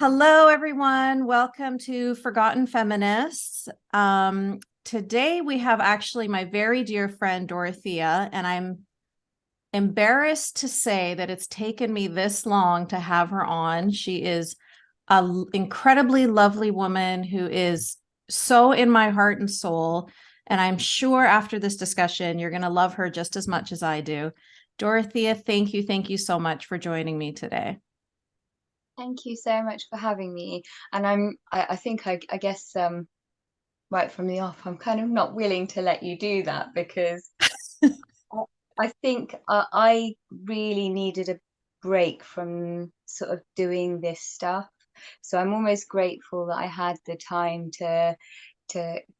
Hello, everyone. Welcome to Forgotten Feminists. Today we have actually my very dear friend, Dorothea, and I'm embarrassed to say that it's taken me this long to have her on. She is an incredibly lovely woman who is so in my heart and soul. And I'm sure after this discussion, you're going to love her just as much as I do. Dorothea, thank you. Thank you so much for joining me today. Thank you so much for having me. And I think I guess right from the off, I'm kind of not willing to let you do that because I I think I really needed a break from sort of doing this stuff. So I'm almost grateful that I had the time to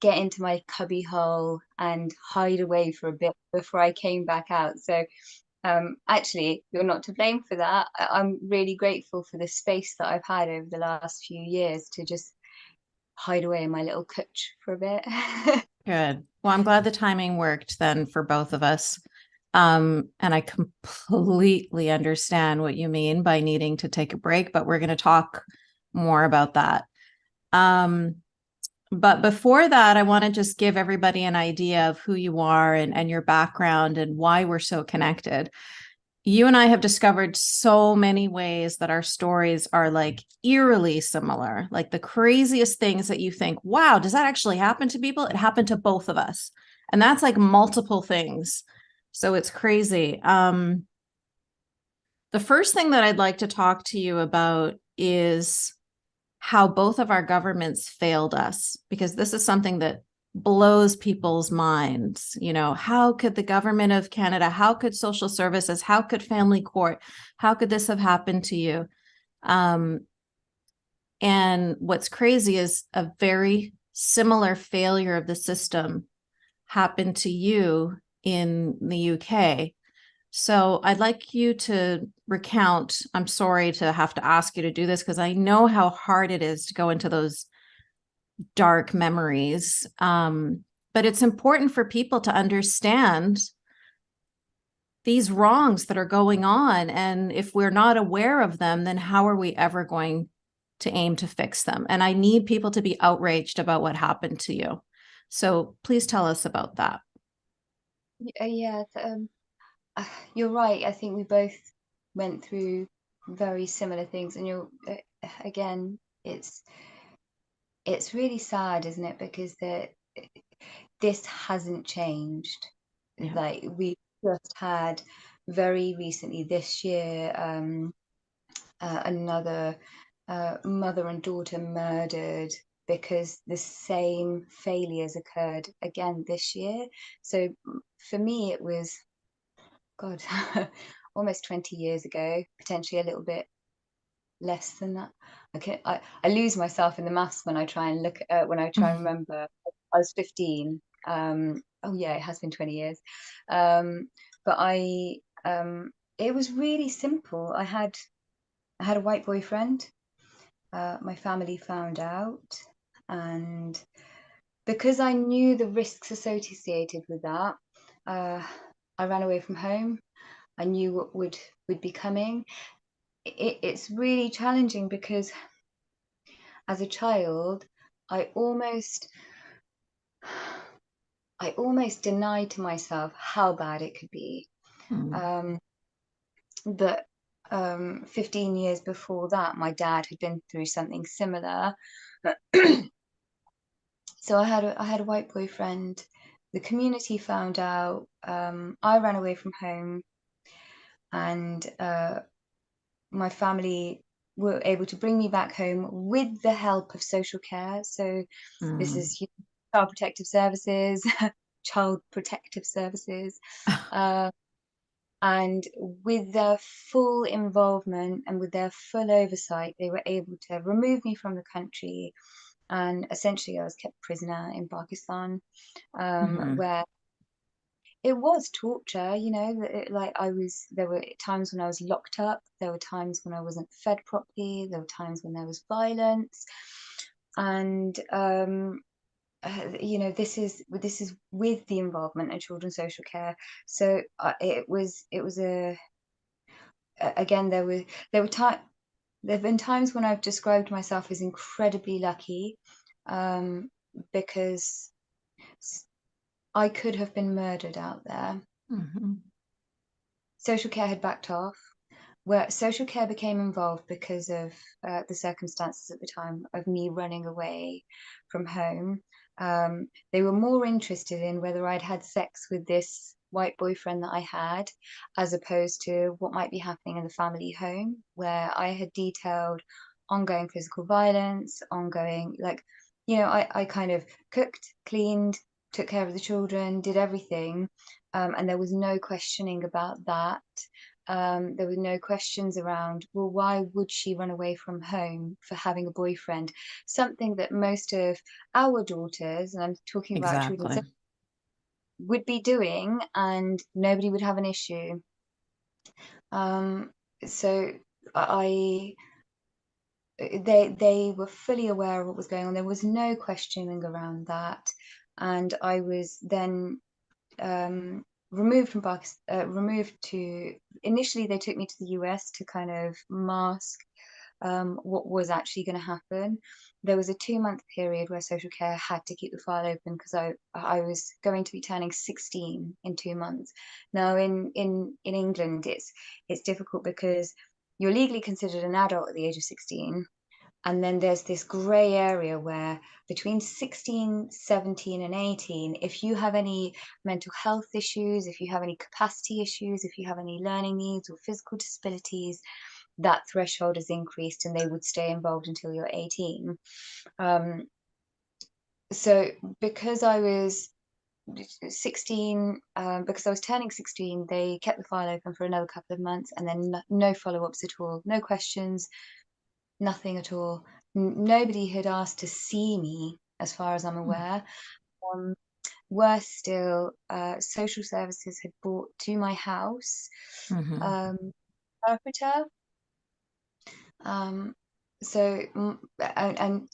get into my cubby hole and hide away for a bit before I came back out. So actually, you're not to blame for that. I'm really grateful for the space that I've had over the last few years to just hide away in my little cutch for a bit. Good. Well, I'm glad the timing worked then for both of us. And I completely understand what you mean by needing to take a break, but we're going to talk more about that. But before that, I want to just give everybody an idea of who you are and your background and why we're so connected. You and I have discovered so many ways that our stories are like eerily similar, like the craziest things that you think, wow, does that actually happen to people? It happened to both of us. And that's like multiple things. So it's crazy. The first thing that I'd like to talk to you about is how both of our governments failed us, because this is something that blows people's minds. You know, how could the government of Canada, how could social services, how could family court, how could this have happened to you? And what's crazy is a very similar failure of the system happened to you in the UK. So I'd like you to recount. I'm sorry to have to ask you to do this because I know how hard it is to go into those dark memories. But it's important for people to understand these wrongs that are going on. And if we're not aware of them, then how are we ever going to aim to fix them? And I need people to be outraged about what happened to you. So please tell us about that. Yeah, you're right. I think we both went through very similar things, and you're again, it's really sad, isn't it? Because this hasn't changed. Yeah. Like we just had very recently this year, another mother and daughter murdered because the same failures occurred again this year. So for me, it was, God, almost 20 years ago, potentially a little bit less than that. I lose myself in the maths when I try and when I try and remember. I was 15. Oh yeah, it has been 20 years. But it was really simple. I had a white boyfriend. My family found out, and because I knew the risks associated with that, uh, I ran away from home. I knew what would be coming. It's really challenging because as a child, I almost I almost denied to myself how bad it could be. Mm. Um, but 15 years before that, my dad had been through something similar. So I had a white boyfriend. The community found out. I ran away from home, and my family were able to bring me back home with the help of social care. So this Mm. is child protective services, child protective services, uh, and with their full involvement and with their full oversight, they were able to remove me from the country. And essentially, I was kept prisoner in Pakistan, Mhm. where it was torture, like there were times when I was locked up, there were times when I wasn't fed properly, there were times when there was violence. And this is with the involvement of children's social care. So it was again, there were times. there have been times when I've described myself as incredibly lucky, because I could have been murdered out there. Mm-hmm. Social care had backed off. Where social care became involved because of the circumstances at the time of me running away from home. They were more interested in whether I'd had sex with this white boyfriend that I had, as opposed to what might be happening in the family home, where I had detailed ongoing physical violence, ongoing, like, I kind of cooked, cleaned, took care of the children, did everything. And there was no questioning about that. There were no questions around, well, why would she run away from home for having a boyfriend? Something that most of our daughters, and I'm talking about children, Exactly. would be doing, and nobody would have an issue. So I, they were fully aware of what was going on. There was no questioning around that, and I was then removed from Pakistan, removed to, initially they took me to the US to kind of mask what was actually going to happen. There was a 2-month period where social care had to keep the file open because I was going to be turning 16 in 2 months. Now in England it's difficult because you're legally considered an adult at the age of 16. And then there's this gray area where between 16, 17, and 18, if you have any mental health issues, if you have any capacity issues, if you have any learning needs or physical disabilities, that threshold is increased and they would stay involved until you're 18. So because I was 16, because I was turning 16, they kept the file open for another couple of months, and then no follow-ups at all, no questions, nothing at all. Nobody had asked to see me, as far as I'm aware. Worse still, social services had brought to my house interpreter. So, and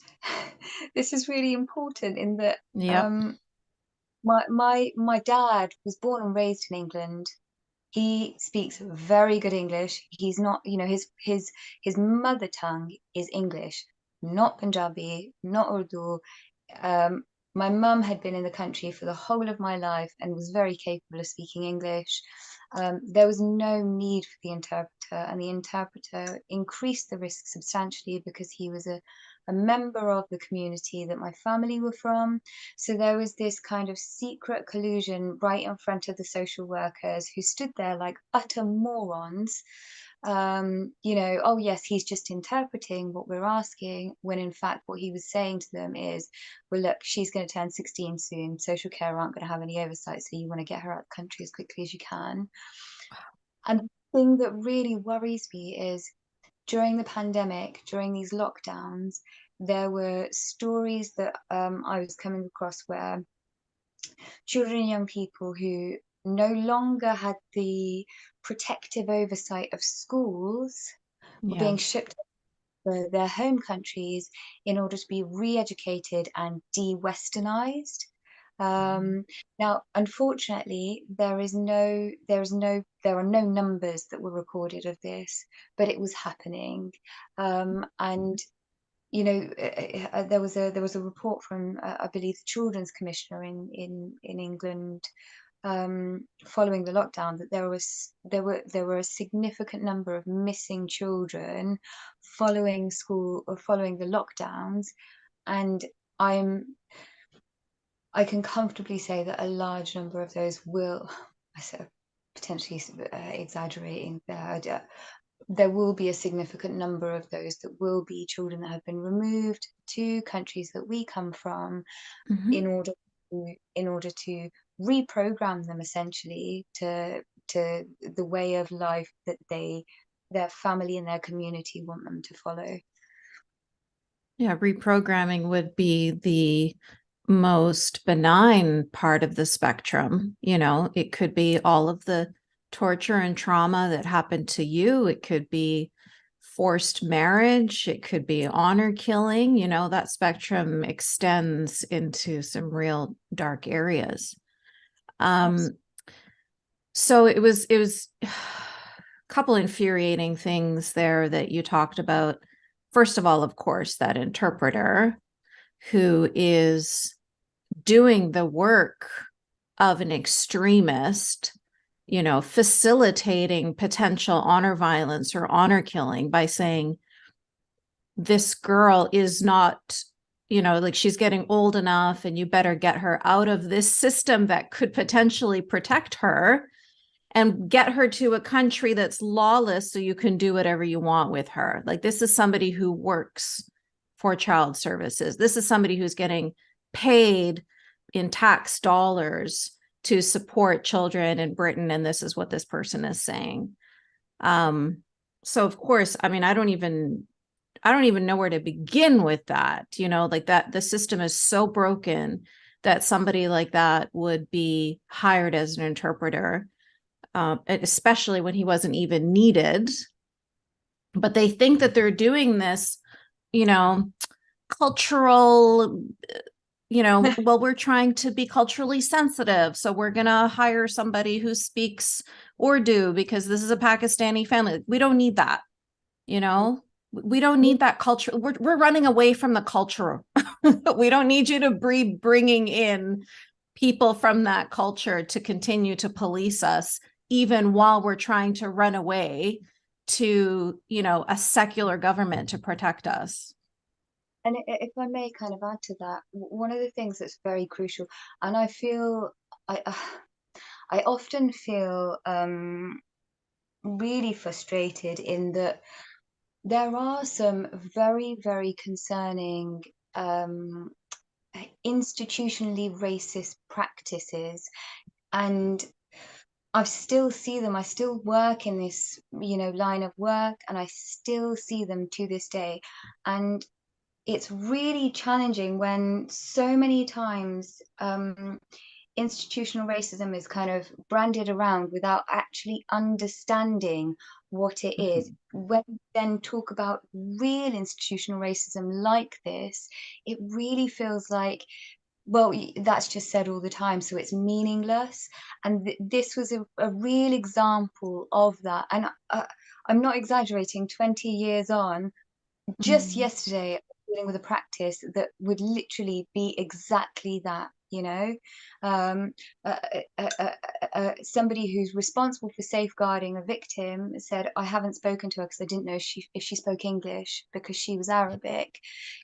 this is really important in that Yep. my dad was born and raised in England. He speaks very good English. He's not, his mother tongue is English, not Punjabi, not Urdu. My mum had been in the country for the whole of my life and was very capable of speaking English. There was no need for the interpreter, and the interpreter increased the risk substantially because he was a member of the community that my family were from. So there was this kind of secret collusion right in front of the social workers, who stood there like utter morons. Oh yes, he's just interpreting what we're asking, when in fact what he was saying to them is, well, look, she's going to turn 16 soon. Social care aren't going to have any oversight, so you want to get her out of the country as quickly as you can. And the thing that really worries me is, during the pandemic, during these lockdowns, there were stories that I was coming across where children and young people who no longer had the protective oversight of schools were Yeah. being shipped to their home countries in order to be re-educated and de-westernized. Now, unfortunately, there are no numbers that were recorded of this, but it was happening. And there was a report from I believe the Children's Commissioner in England, following the lockdown, that there were a significant number of missing children following school or following the lockdowns, and I can comfortably say that a large number of those will, I said, potentially exaggerating there will be a significant number of those that will be children that have been removed to countries that we come from, in order to reprogram them essentially to the way of life that their family and their community want them to follow. Yeah, reprogramming would be the most benign part of the spectrum. It could be all of the torture and trauma that happened to you. It could be forced marriage. It could be honor killing. That spectrum extends into some real dark areas. So it was couple infuriating things there that you talked about. First of all, of course, that interpreter who is doing the work of an extremist, you know, facilitating potential honor violence or honor killing by saying, this girl is not, you know, like she's getting old enough and you better get her out of this system that could potentially protect her and get her to a country that's lawless so you can do whatever you want with her. Like, this is somebody who works for child services. This is somebody who's getting paid in tax dollars to support children in Britain. And this is what this person is saying. So of course, I mean, I don't even know where to begin with that, you know, like that the system is so broken that somebody like that would be hired as an interpreter, especially when he wasn't even needed. But they think that they're doing this, you know, cultural, you know, well, we're trying to be culturally sensitive, so we're going to hire somebody who speaks Urdu because this is a Pakistani family. We don't need that, you know. We don't need that culture. We're running away from the culture. We don't need you to be bringing in people from that culture to continue to police us, even while we're trying to run away to, you know, a secular government to protect us. And if I may kind of add to that, one of the things that's very crucial, and I feel I often feel really frustrated in that there are some very, very concerning institutionally racist practices, and I still see them. I still work in this, you know, line of work, and I still see them to this day. And it's really challenging when so many times institutional racism is kind of branded around without actually understanding what it is. When we then talk about real institutional racism like this, it really feels like, well, that's just said all the time, so it's meaningless. And this was a real example of that. And I'm not exaggerating, 20 years on, just yesterday, I was dealing with a practice that would literally be exactly that, you know. Somebody who's responsible for safeguarding a victim said, I haven't spoken to her because I didn't know if she spoke English because she was Arabic,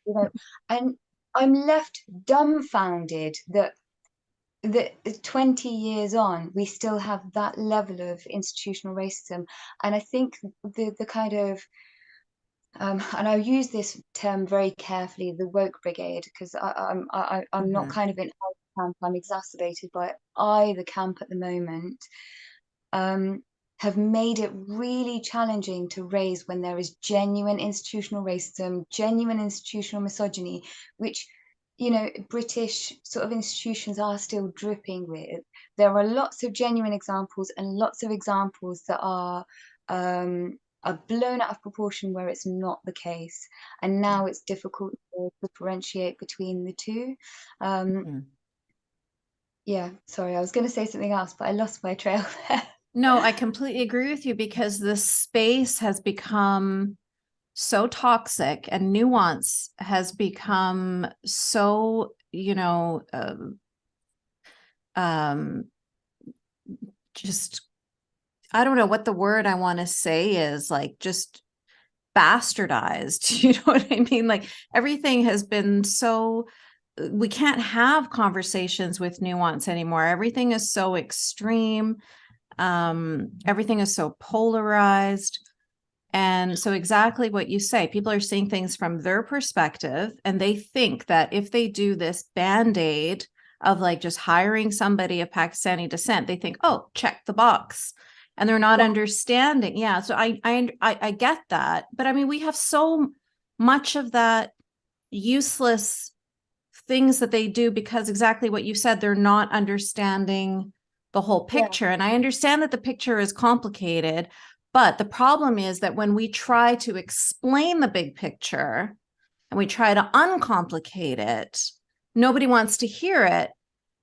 you know. And I'm left dumbfounded that 20 years on, we still have that level of institutional racism. And I think the kind of and I use this term very carefully, the woke brigade, because I'm not kind of in either camp. I'm exacerbated by either camp at the moment. Have made it really challenging to raise when there is genuine institutional racism, genuine institutional misogyny, which, you know, British sort of institutions are still dripping with. There are lots of genuine examples and lots of examples that are blown out of proportion where it's not the case. And now it's difficult to differentiate between the two. Yeah, sorry, I was going to say something else, but I lost my trail there. No, I completely agree with you, because this space has become so toxic and nuance has become so, you know, just, I don't know what the word I want to say is, like, just bastardized. You know what I mean? Like, everything has been so, we can't have conversations with nuance anymore. Everything is so extreme. Everything is so polarized. And so exactly what you say, people are seeing things from their perspective, and they think that if they do this band-aid of like just hiring somebody of Pakistani descent, they think, oh, check the box. And they're not understanding. Yeah. So I get that. But I mean, we have so much of that useless things that they do because exactly what you said, they're not understanding the whole picture. And I understand that the picture is complicated, but the problem is that when we try to explain the big picture and we try to uncomplicate it, nobody wants to hear it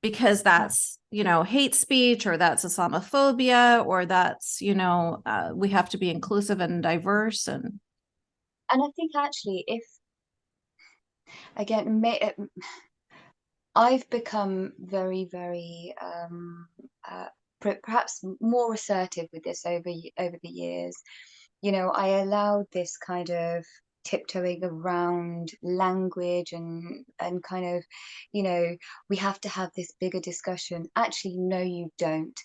because that's, you know, hate speech, or that's Islamophobia, or that's, you know, we have to be inclusive and diverse. And I think actually, if again, I've become very, very perhaps more assertive with this over the years. You know, I allowed this kind of tiptoeing around language and kind of, you know, we have to have this bigger discussion. Actually, no, you don't.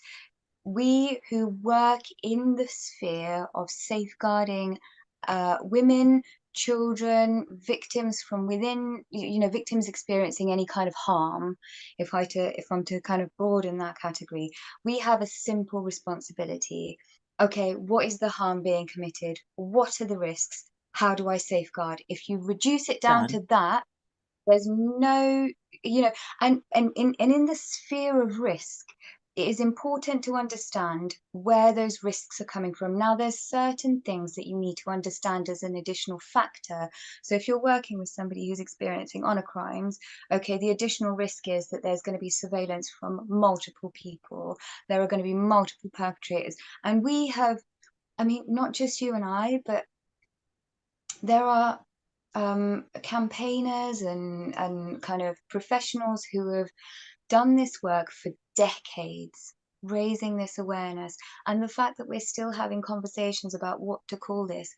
We who work in the sphere of safeguarding women, children, victims from within, you know, victims experiencing any kind of harm, if I'm to kind of broaden that category, we have a simple responsibility. Okay, what is the harm being committed? What are the risks? How do I safeguard? If you reduce it down to done. that, there's no, you know, and in the sphere of risk, it is important to understand where those risks are coming from. Now, there's certain things that you need to understand as an additional factor. So if you're working with somebody who's experiencing honor crimes, okay, the additional risk is that there's going to be surveillance from multiple people. There are going to be multiple perpetrators. And we have, I mean, not just you and I, but there are campaigners and kind of professionals who have done this work for decades, raising this awareness. And the fact that we're still having conversations about what to call this,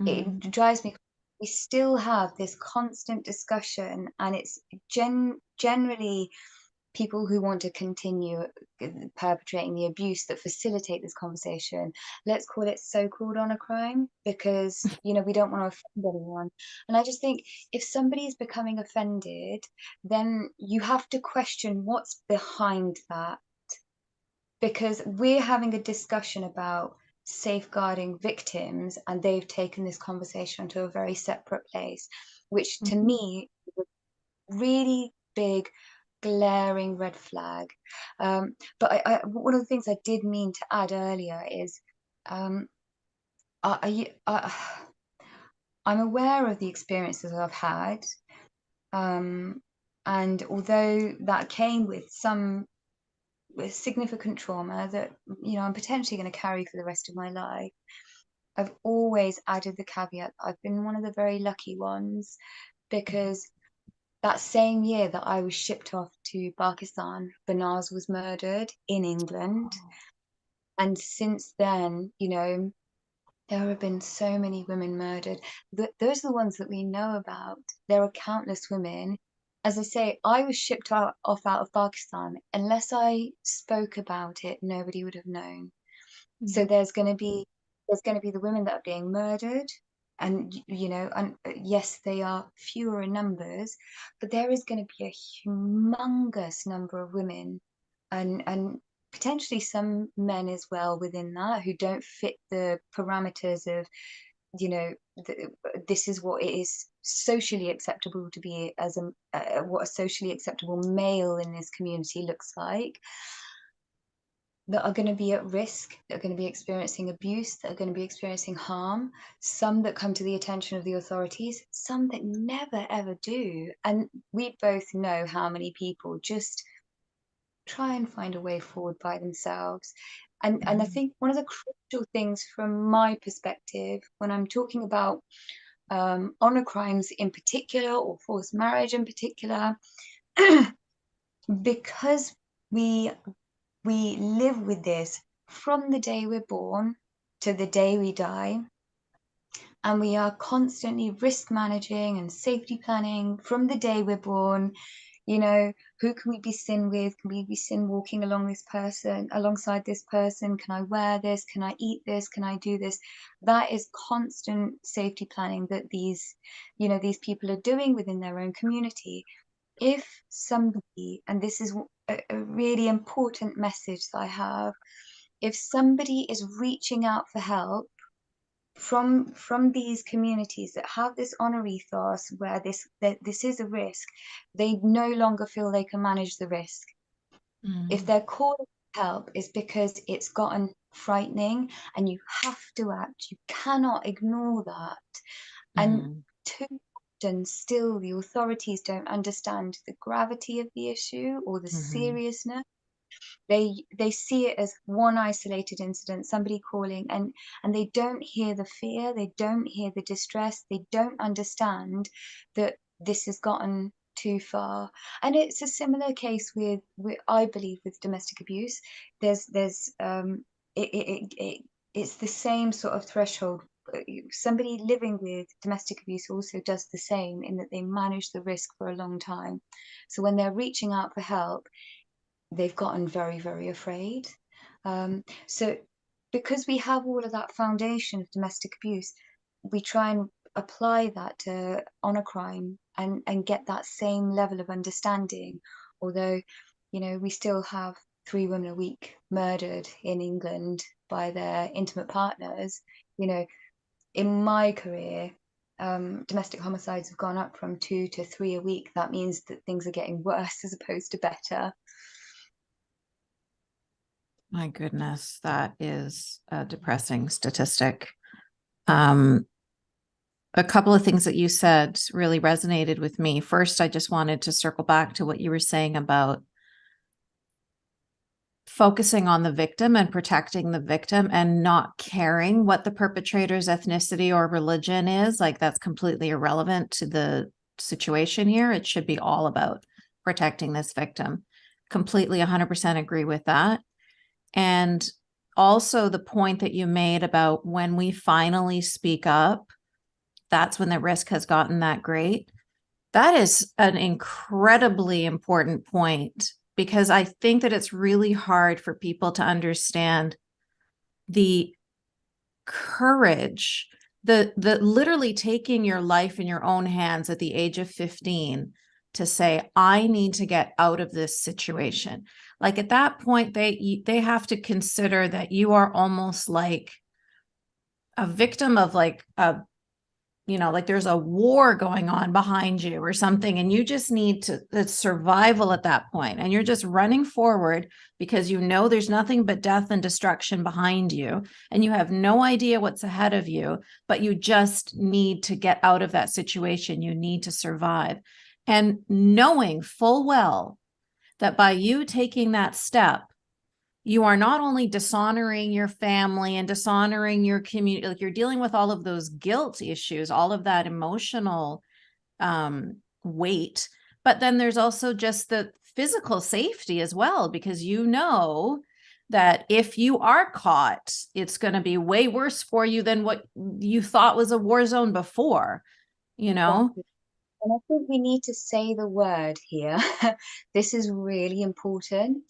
it drives me. We still have this constant discussion, and it's generally people who want to continue perpetrating the abuse that facilitate this conversation. Let's call it so-called honor crime, because, you know, we don't want to offend anyone. And I just think if somebody is becoming offended, then you have to question what's behind that, because we're having a discussion about safeguarding victims, and they've taken this conversation to a very separate place, which to me is a really big glaring red flag. But one of the things I did mean to add earlier is um, I'm aware of the experiences I've had, and although that came with some significant trauma that, you know, I'm potentially going to carry for the rest of my life, I've always added the caveat I've been one of the very lucky ones, because that same year that I was shipped off to Pakistan, Banaz was murdered in England. And since then, you know, there have been so many women murdered. Those are the ones that we know about. There are countless women. As I say, I was shipped off out of Pakistan. Unless I spoke about it, nobody would have known. So there's going to be the women that are being murdered, and you know, and yes, they are fewer in numbers, but there is going to be a humongous number of women, and potentially some men as well within that, who don't fit the parameters of, you know, this is what it is socially acceptable to be as what a socially acceptable male in this community looks like, that are going to be at risk, that are going to be experiencing abuse, that are going to be experiencing harm, some that come to the attention of the authorities, some that never ever do. And we both know how many people just try and find a way forward by themselves. And I think one of the crucial things from my perspective, when I'm talking about honor crimes in particular, or forced marriage in particular, because we live with this from the day we're born to the day we die. And we are constantly risk managing and safety planning from the day we're born. You know, who can we be seen with? Can we be seen walking alongside this person? Can I wear this? Can I eat this? Can I do this? That is constant safety planning that these people are doing within their own community. If somebody, and this is a really important message that I have, if somebody is reaching out for help from these communities that have this honor ethos, where this is a risk, they no longer feel they can manage the risk. If they're calling for help, it's because it's gotten frightening, and you have to act. You cannot ignore that. And too often still the authorities don't understand the gravity of the issue or the seriousness. They see it as one isolated incident, somebody calling, and they don't hear the fear, they don't hear the distress, they don't understand that this has gotten too far. And it's a similar case with I believe, with domestic abuse. It's the same sort of threshold. Somebody living with domestic abuse also does the same, in that they manage the risk for a long time. So when they're reaching out for help, they've gotten very, very afraid. So because we have all of that foundation of domestic abuse, we try and apply that to honor crime and get that same level of understanding. Although, we still have 3 women a week murdered in England by their intimate partners. In my career, domestic homicides have gone up from 2 to 3 a week. That means that things are getting worse as opposed to better. My goodness, that is a depressing statistic. A couple of things that you said really resonated with me. First, I just wanted to circle back to what you were saying about focusing on the victim and protecting the victim and not caring what the perpetrator's ethnicity or religion is. Like, that's completely irrelevant to the situation here. It should be all about protecting this victim. Completely 100% agree with that. And also the point that you made about when we finally speak up, that's when the risk has gotten that great. That is an incredibly important point, because I think that it's really hard for people to understand the courage, the literally taking your life in your own hands at the age of 15 to say, I need to get out of this situation. Like, at that point, they have to consider that you are almost like a victim of like a, like there's a war going on behind you or something, and you just need to, it's survival at that point, and you're just running forward because there's nothing but death and destruction behind you, and you have no idea what's ahead of you, but you just need to get out of that situation. You need to survive. And knowing full well that by you taking that step, you are not only dishonoring your family and dishonoring your community, like, you're dealing with all of those guilt issues, all of that emotional weight, but then there's also just the physical safety as well, because that if you are caught, it's going to be way worse for you than what you thought was a war zone before, Exactly. And I think we need to say the word here. This is really important,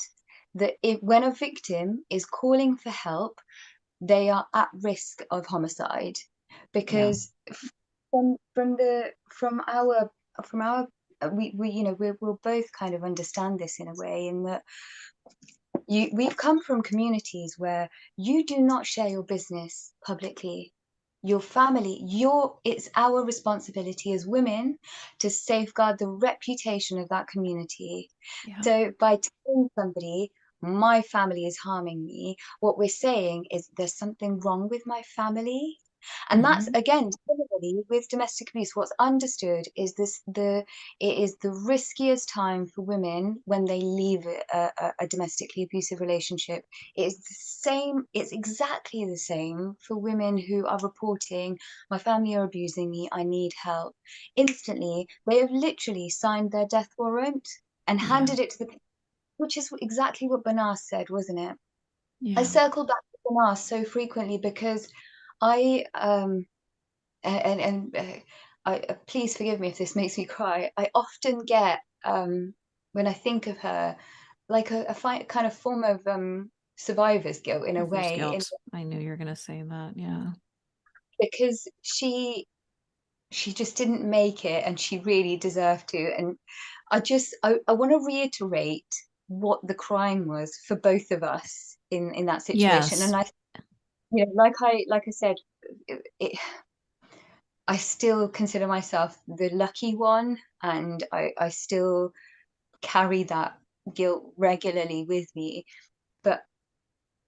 that when a victim is calling for help, they are at risk of homicide, because from our we'll both kind of understand this in a way, in that we've come from communities where you do not share your business publicly. Your family, it's our responsibility as women to safeguard the reputation of that community. So by telling somebody, my family is harming me, what we're saying is there's something wrong with my family. And that's, again, similarly with domestic abuse, what's understood is it is the riskiest time for women when they leave a domestically abusive relationship. It's exactly the same for women who are reporting, my family are abusing me, I need help. Instantly, they have literally signed their death warrant and handed it to the, which is exactly what 𝗓𝗏 said, wasn't it? I circle back to 𝗓𝗏 so frequently because I please forgive me if this makes me cry. I often get when I think of her, like a kind of form of survivor's guilt in a way. Guilt. I knew you were going to say that. Yeah. Because she just didn't make it, and she really deserved to. And I want to reiterate what the crime was for both of us in that situation. And like I said, I still consider myself the lucky one, and I still carry that guilt regularly with me. But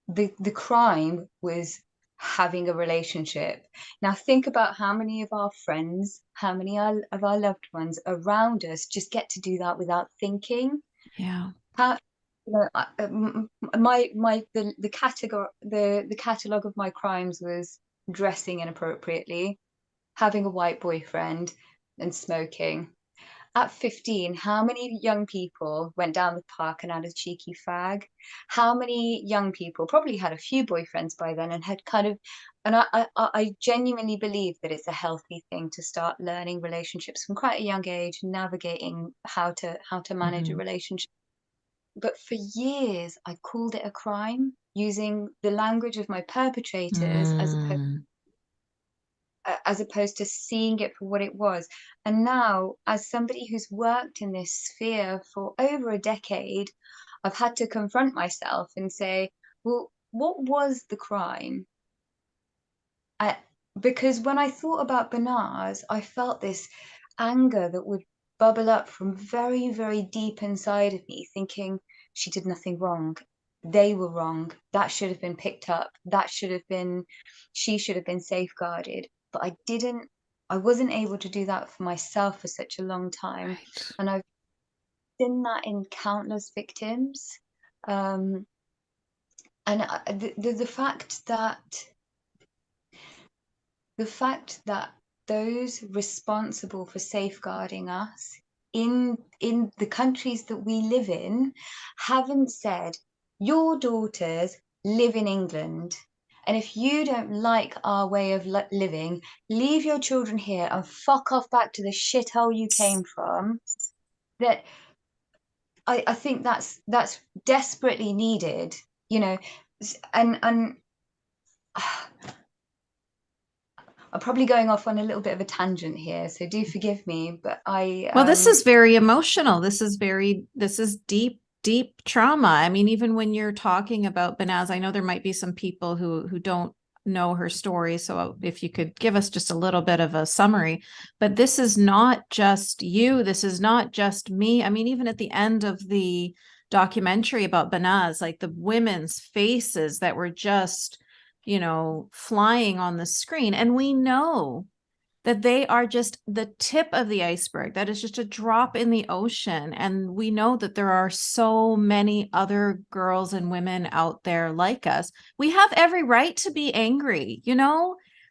the crime was having a relationship. Now think about how many of our friends, how many of our loved ones around us just get to do that without thinking. Yeah. How, you know, the category, the catalogue of my crimes was dressing inappropriately, having a white boyfriend, and smoking. At 15, how many young people went down the park and had a cheeky fag? How many young people probably had a few boyfriends by then and had kind of, and I genuinely believe that it's a healthy thing to start learning relationships from quite a young age, navigating how to manage a Mhm. relationship. But for years, I called it a crime using the language of my perpetrators Mm. as opposed to seeing it for what it was. And now, as somebody who's worked in this sphere for over a decade, I've had to confront myself and say, well, what was the crime? I, because when I thought about 𝗤𝗚𝗄𝗧, I felt this anger that would bubble up from very, very deep inside of me, thinking she did nothing wrong. They were wrong. That should have been picked up. That should have been, she should have been safeguarded. But I wasn't able to do that for myself for such a long time. Right. And I've seen that in countless victims. Um, and the fact that those responsible for safeguarding us in the countries that we live in haven't said your daughters live in England, and if you don't like our way of living, leave your children here and fuck off back to the shithole you came from. That I think that's desperately needed, you know. And I'm probably going off on a little bit of a tangent here, so do forgive me, but Well, this is very emotional. This is deep, deep trauma. I mean, even when you're talking about 𝗤𝗚𝗄𝗧, I know there might be some people who don't know her story. So if you could give us just a little bit of a summary, but this is not just you. This is not just me. I mean, even at the end of the documentary about 𝗤𝗚𝗄𝗧, like the women's faces that were just, flying on the screen. And we know that they are just the tip of the iceberg. That is just a drop in the ocean. And we know that there are so many other girls and women out there like us. We have every right to be angry,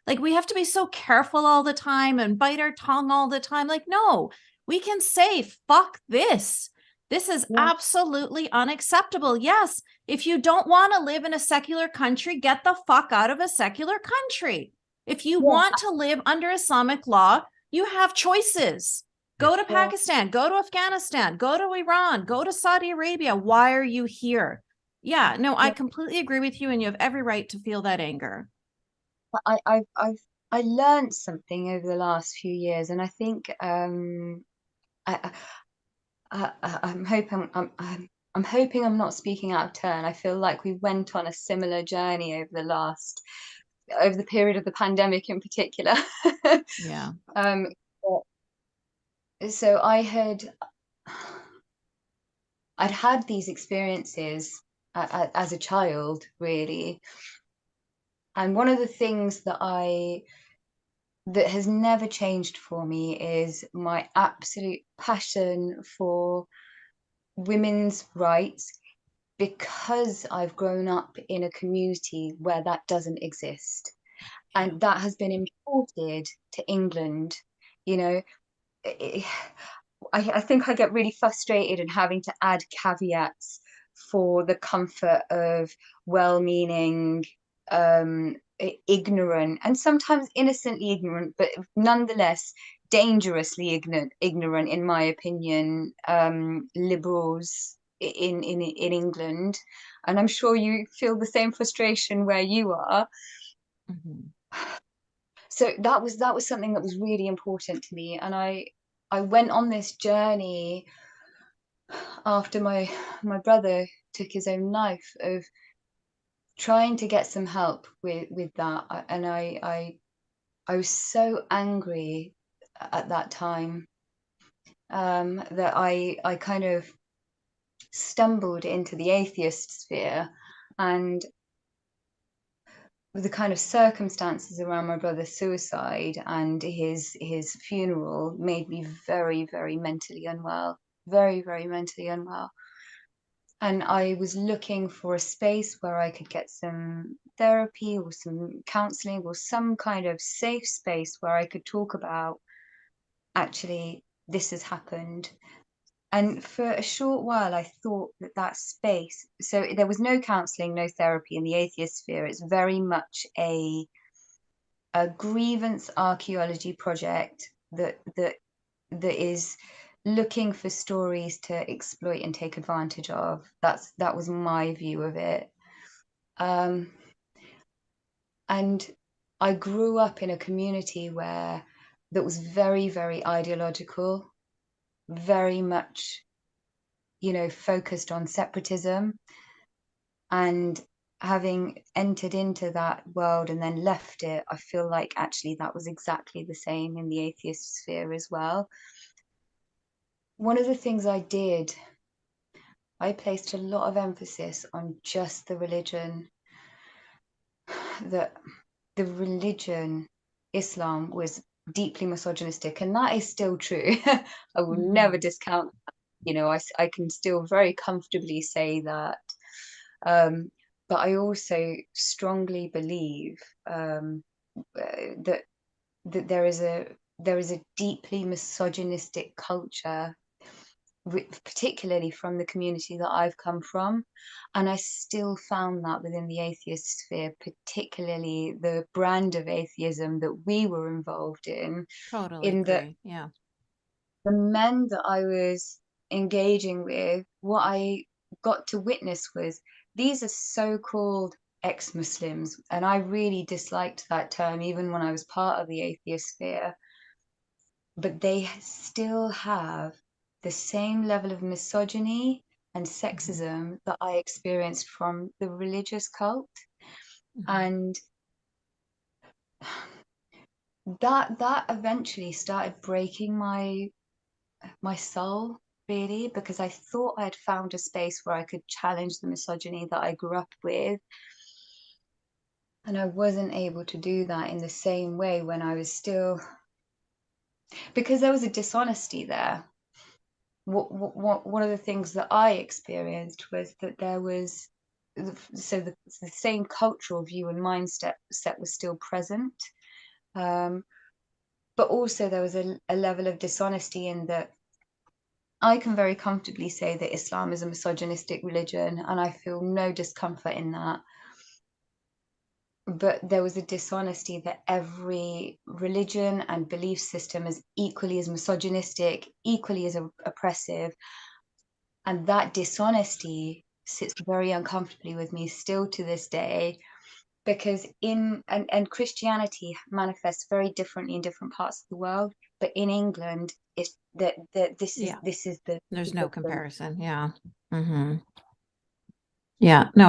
like we have to be so careful all the time and bite our tongue all the time. Like, no, we can say, fuck this. This is yeah, absolutely unacceptable. Yes, if you don't want to live in a secular country, get the fuck out of a secular country. If you yeah, want to live under Islamic law, you have choices. Go to yeah, Pakistan, go to Afghanistan, go to Iran, go to Saudi Arabia. Why are you here? Yeah, no, I yeah. completely agree with you, and you have every right to feel that anger. I learned something over the last few years, and I think I, I'm hoping I'm not speaking out of turn. I feel like we went on a similar journey over the period of the pandemic in particular. Yeah. um, so I'd had these experiences as a child, really, and one of the things that has never changed for me is my absolute passion for women's rights, because I've grown up in a community where that doesn't exist. Yeah. And that has been imported to England. You know, I think I get really frustrated in having to add caveats for the comfort of well-meaning, ignorant, and sometimes innocently ignorant, but nonetheless dangerously ignorant, in my opinion, liberals in England. And I'm sure you feel the same frustration where you are. Mhm. So that was something that was really important to me, and I went on this journey after my brother took his own life, of trying to get some help with that. And I was so angry at that time, that I kind of stumbled into the atheist sphere, and the kind of circumstances around my brother's suicide and his funeral made me very, very mentally unwell, very, very mentally unwell. And I was looking for a space where I could get some therapy or some counseling or some kind of safe space where I could talk about, actually, this has happened. And for a short while, I thought that that space, so there was no counseling, no therapy in the atheist sphere. It's very much a grievance archaeology project that is looking for stories to exploit and take advantage of. That was my view of it. And I grew up in a community where that was very, very ideological, very much, focused on separatism. And having entered into that world and then left it, I feel like actually that was exactly the same in the atheist sphere as well. One of the things I did, I placed a lot of emphasis on just the religion, that the religion, Islam, was deeply misogynistic, and that is still true. I will never discount that. I can still very comfortably say that. But I also strongly believe that there is a deeply misogynistic culture, particularly from the community that I've come from. And I still found that within the atheist sphere, particularly the brand of atheism that we were involved Totally in that agree. Yeah. the men that I was engaging with, what I got to witness was these are so-called ex-Muslims. And I really disliked that term, even when I was part of the atheist sphere. But they still have the same level of misogyny and sexism that I experienced from the religious cult. And that eventually started breaking my soul, really, because I thought I had found a space where I could challenge the misogyny that I grew up with. And I wasn't able to do that in the same way when I was still, because there was a dishonesty there. One of the things that I experienced was that there was, the same cultural view and mindset was still present. But also there was a level of dishonesty in that I can very comfortably say that Islam is a misogynistic religion, and I feel no discomfort in that. But there was a dishonesty that every religion and belief system is equally as misogynistic, equally as oppressive. And that dishonesty sits very uncomfortably with me still to this day, because and Christianity manifests very differently in different parts of the world. But in England, it's that this is the There's no comparison. Yeah. Yeah. No,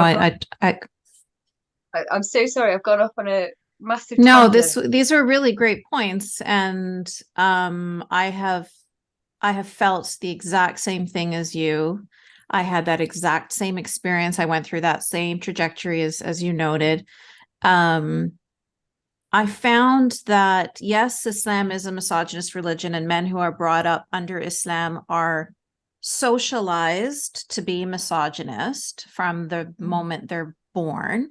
I'm so sorry. I've gone off on a massive no, tangent. these are really great points. And I have felt the exact same thing as you. I had that exact same experience. I went through that same trajectory as you noted. I found that, yes, Islam is a misogynist religion, and men who are brought up under Islam are socialized to be misogynist from the moment they're born.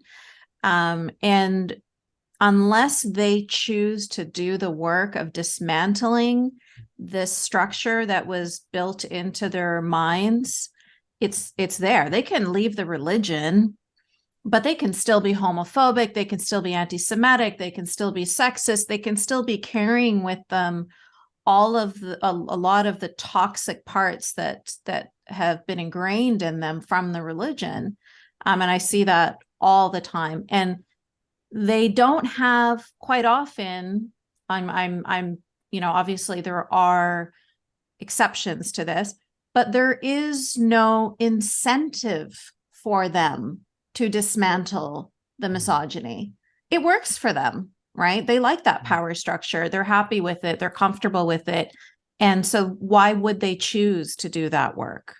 And unless they choose to do the work of dismantling this structure that was built into their minds, it's there. They can leave the religion, but they can still be homophobic. They can still be anti-Semitic. They can still be sexist. They can still be carrying with them all of a lot of the toxic parts that have been ingrained in them from the religion. And I see that all the time. And they don't have, quite often, I'm obviously there are exceptions to this, but there is no incentive for them to dismantle the misogyny. It works for them, right? They like that power structure. They're happy with it. They're comfortable with it. And so why would they choose to do that work?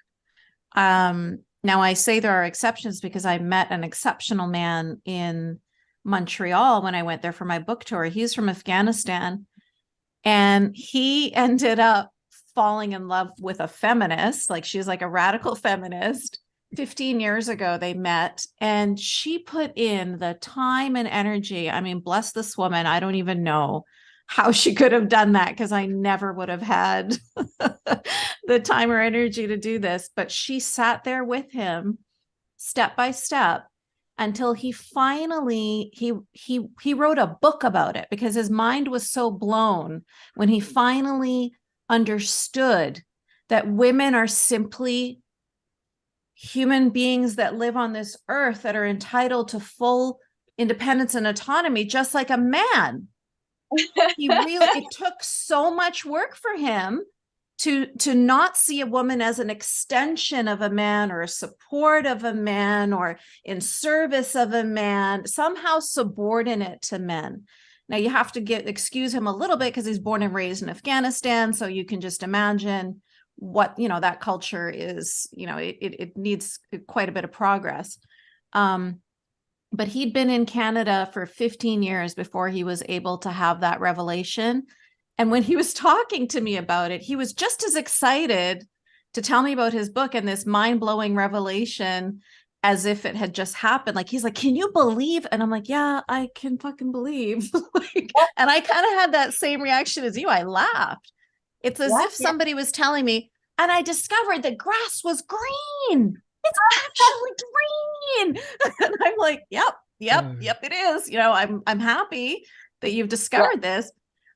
Now, I say there are exceptions because I met an exceptional man in Montreal when I went there for my book tour. He's from Afghanistan, and he ended up falling in love with a feminist. Like, she's like a radical feminist. 15 years ago, they met, and she put in the time and energy. I mean, bless this woman. I don't even know how she could have done that, because I never would have had the time or energy to do this. But she sat there with him step by step until he finally he wrote a book about it, because his mind was so blown when he finally understood that women are simply human beings that live on this earth that are entitled to full independence and autonomy, just like a man. It took so much work for him to not see a woman as an extension of a man, or a support of a man, or in service of a man, somehow subordinate to men. Now, you have to excuse him a little bit, because he's born and raised in Afghanistan. So you can just imagine what, that culture is. It needs quite a bit of progress. But he'd been in Canada for 15 years before he was able to have that revelation. And when he was talking to me about it, he was just as excited to tell me about his book and this mind-blowing revelation as if it had just happened. Like, he's like, can you believe? And I'm like, yeah, I can fucking believe. And I kind of had that same reaction as you. I laughed. It's as if somebody was telling me, and I discovered the grass was green. It's actually green. And I'm like, yep, it is. I'm happy that you've discovered this.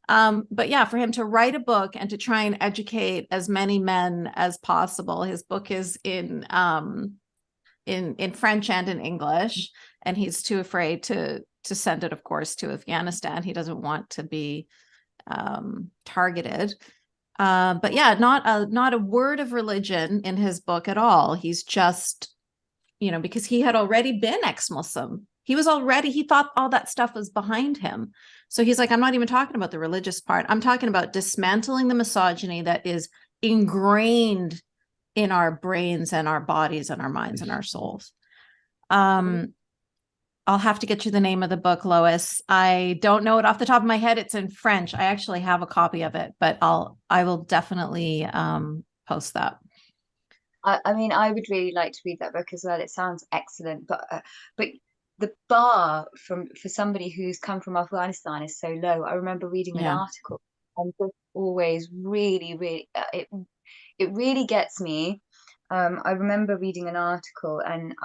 But yeah, for him to write a book and to try and educate as many men as possible. His book is in French and in English, and he's too afraid to send it, of course, to Afghanistan. He doesn't want to be targeted. But yeah, not a word of religion in his book at all. He's just, because he had already been ex-Muslim. He thought all that stuff was behind him. So he's like, I'm not even talking about the religious part. I'm talking about dismantling the misogyny that is ingrained in our brains and our bodies and our minds and our souls. I'll have to get you the name of the book, Lois. I don't know it off the top of my head. It's in French. I actually have a copy of it, but I will definitely post that. I mean, I would really like to read that book as well. It sounds excellent, but the bar for somebody who's come from Afghanistan is so low. I remember reading an article, and this always really it really gets me. I remember reading an article, and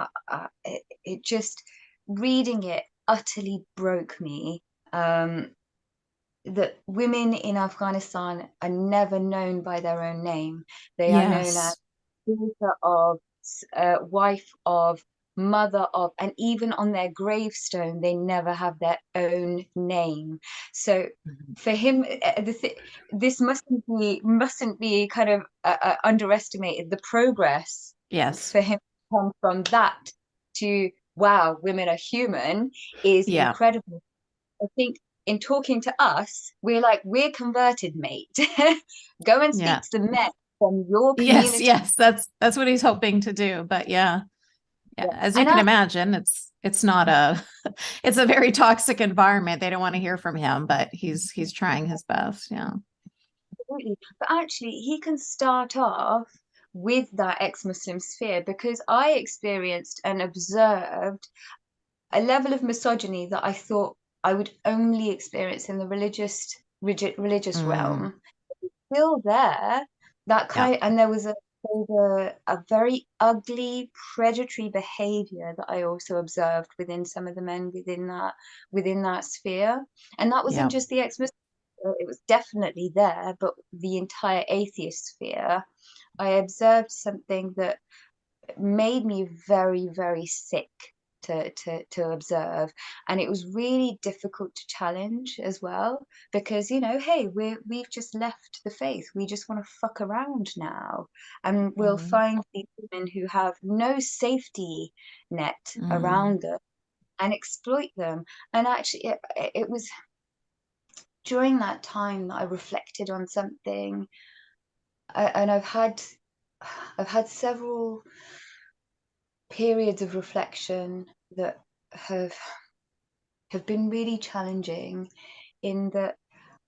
it just, reading it utterly broke me. That women in Afghanistan are never known by their own name. They are known as daughter of, wife of, mother of, and even on their gravestone they never have their own name. So for him, this mustn't be kind of underestimated. The progress, for him to come from that to, wow, women are human, is incredible. I think in talking to us, we're converted, mate. Go and speak to the men from your community. Yes, that's what he's hoping to do. But as you can imagine, it's not it's a very toxic environment. They don't want to hear from him, but he's trying his best. Absolutely. But actually, he can start off with that ex-Muslim sphere, because I experienced and observed a level of misogyny that I thought I would only experience in the religious realm. It's still there, that kind, and there was a very ugly predatory behavior that I also observed within some of the men within that sphere. And that wasn't just the ex-Muslim, it was definitely there, but the entire atheist sphere. I observed something that made me very, very sick to observe, and it was really difficult to challenge as well, because hey, we've just left the faith, we just want to fuck around now, and we'll find these women who have no safety net around them and exploit them. And actually, it was during that time that I reflected on something, and I've had several periods of reflection that have have been really challenging, in that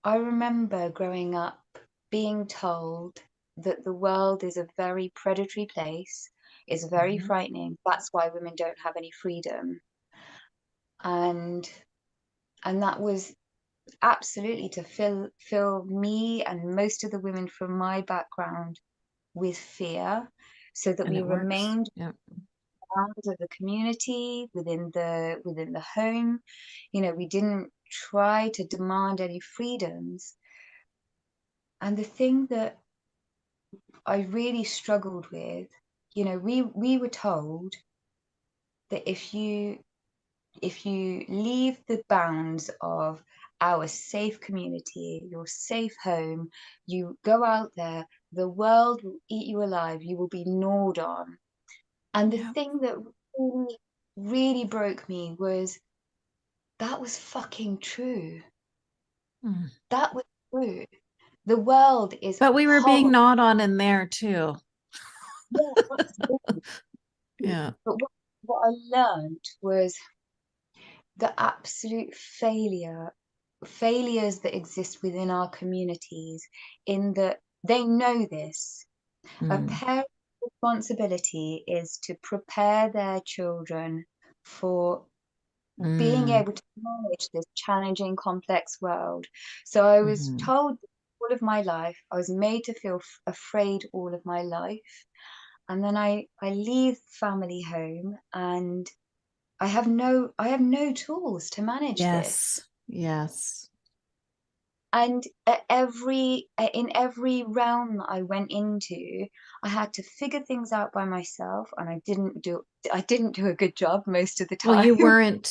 I remember growing up being told that the world is a very predatory place, is very Mhm. frightening. That's why women don't have any freedom. And that was absolutely to fill me and most of the women from my background with fear, so that And we it works. remained Yeah. part of the community, within the home. We didn't try to demand any freedoms. And the thing that I really struggled with, we were told that if you leave the bounds of our safe community, your safe home, you go out there, the world will eat you alive, you will be gnawed on. And the Yeah. thing that really, really broke me was that was fucking true. Mm. That was true. The world is But we were being horrible. gnawed on in there too. Yeah, absolutely. Yeah. But what I learned was the absolute failures that exist within our communities, in that they know this. A Mm. parent's responsibility is to prepare their children for being Mm. able to manage this challenging, complex world. So I was Mhm. told all of my life, I was made to feel afraid all of my life. And then I leave family home, and I have no tools to manage this. Yes. Yes. And in every realm that I went into, I had to figure things out by myself, and I didn't do a good job most of the Well, time.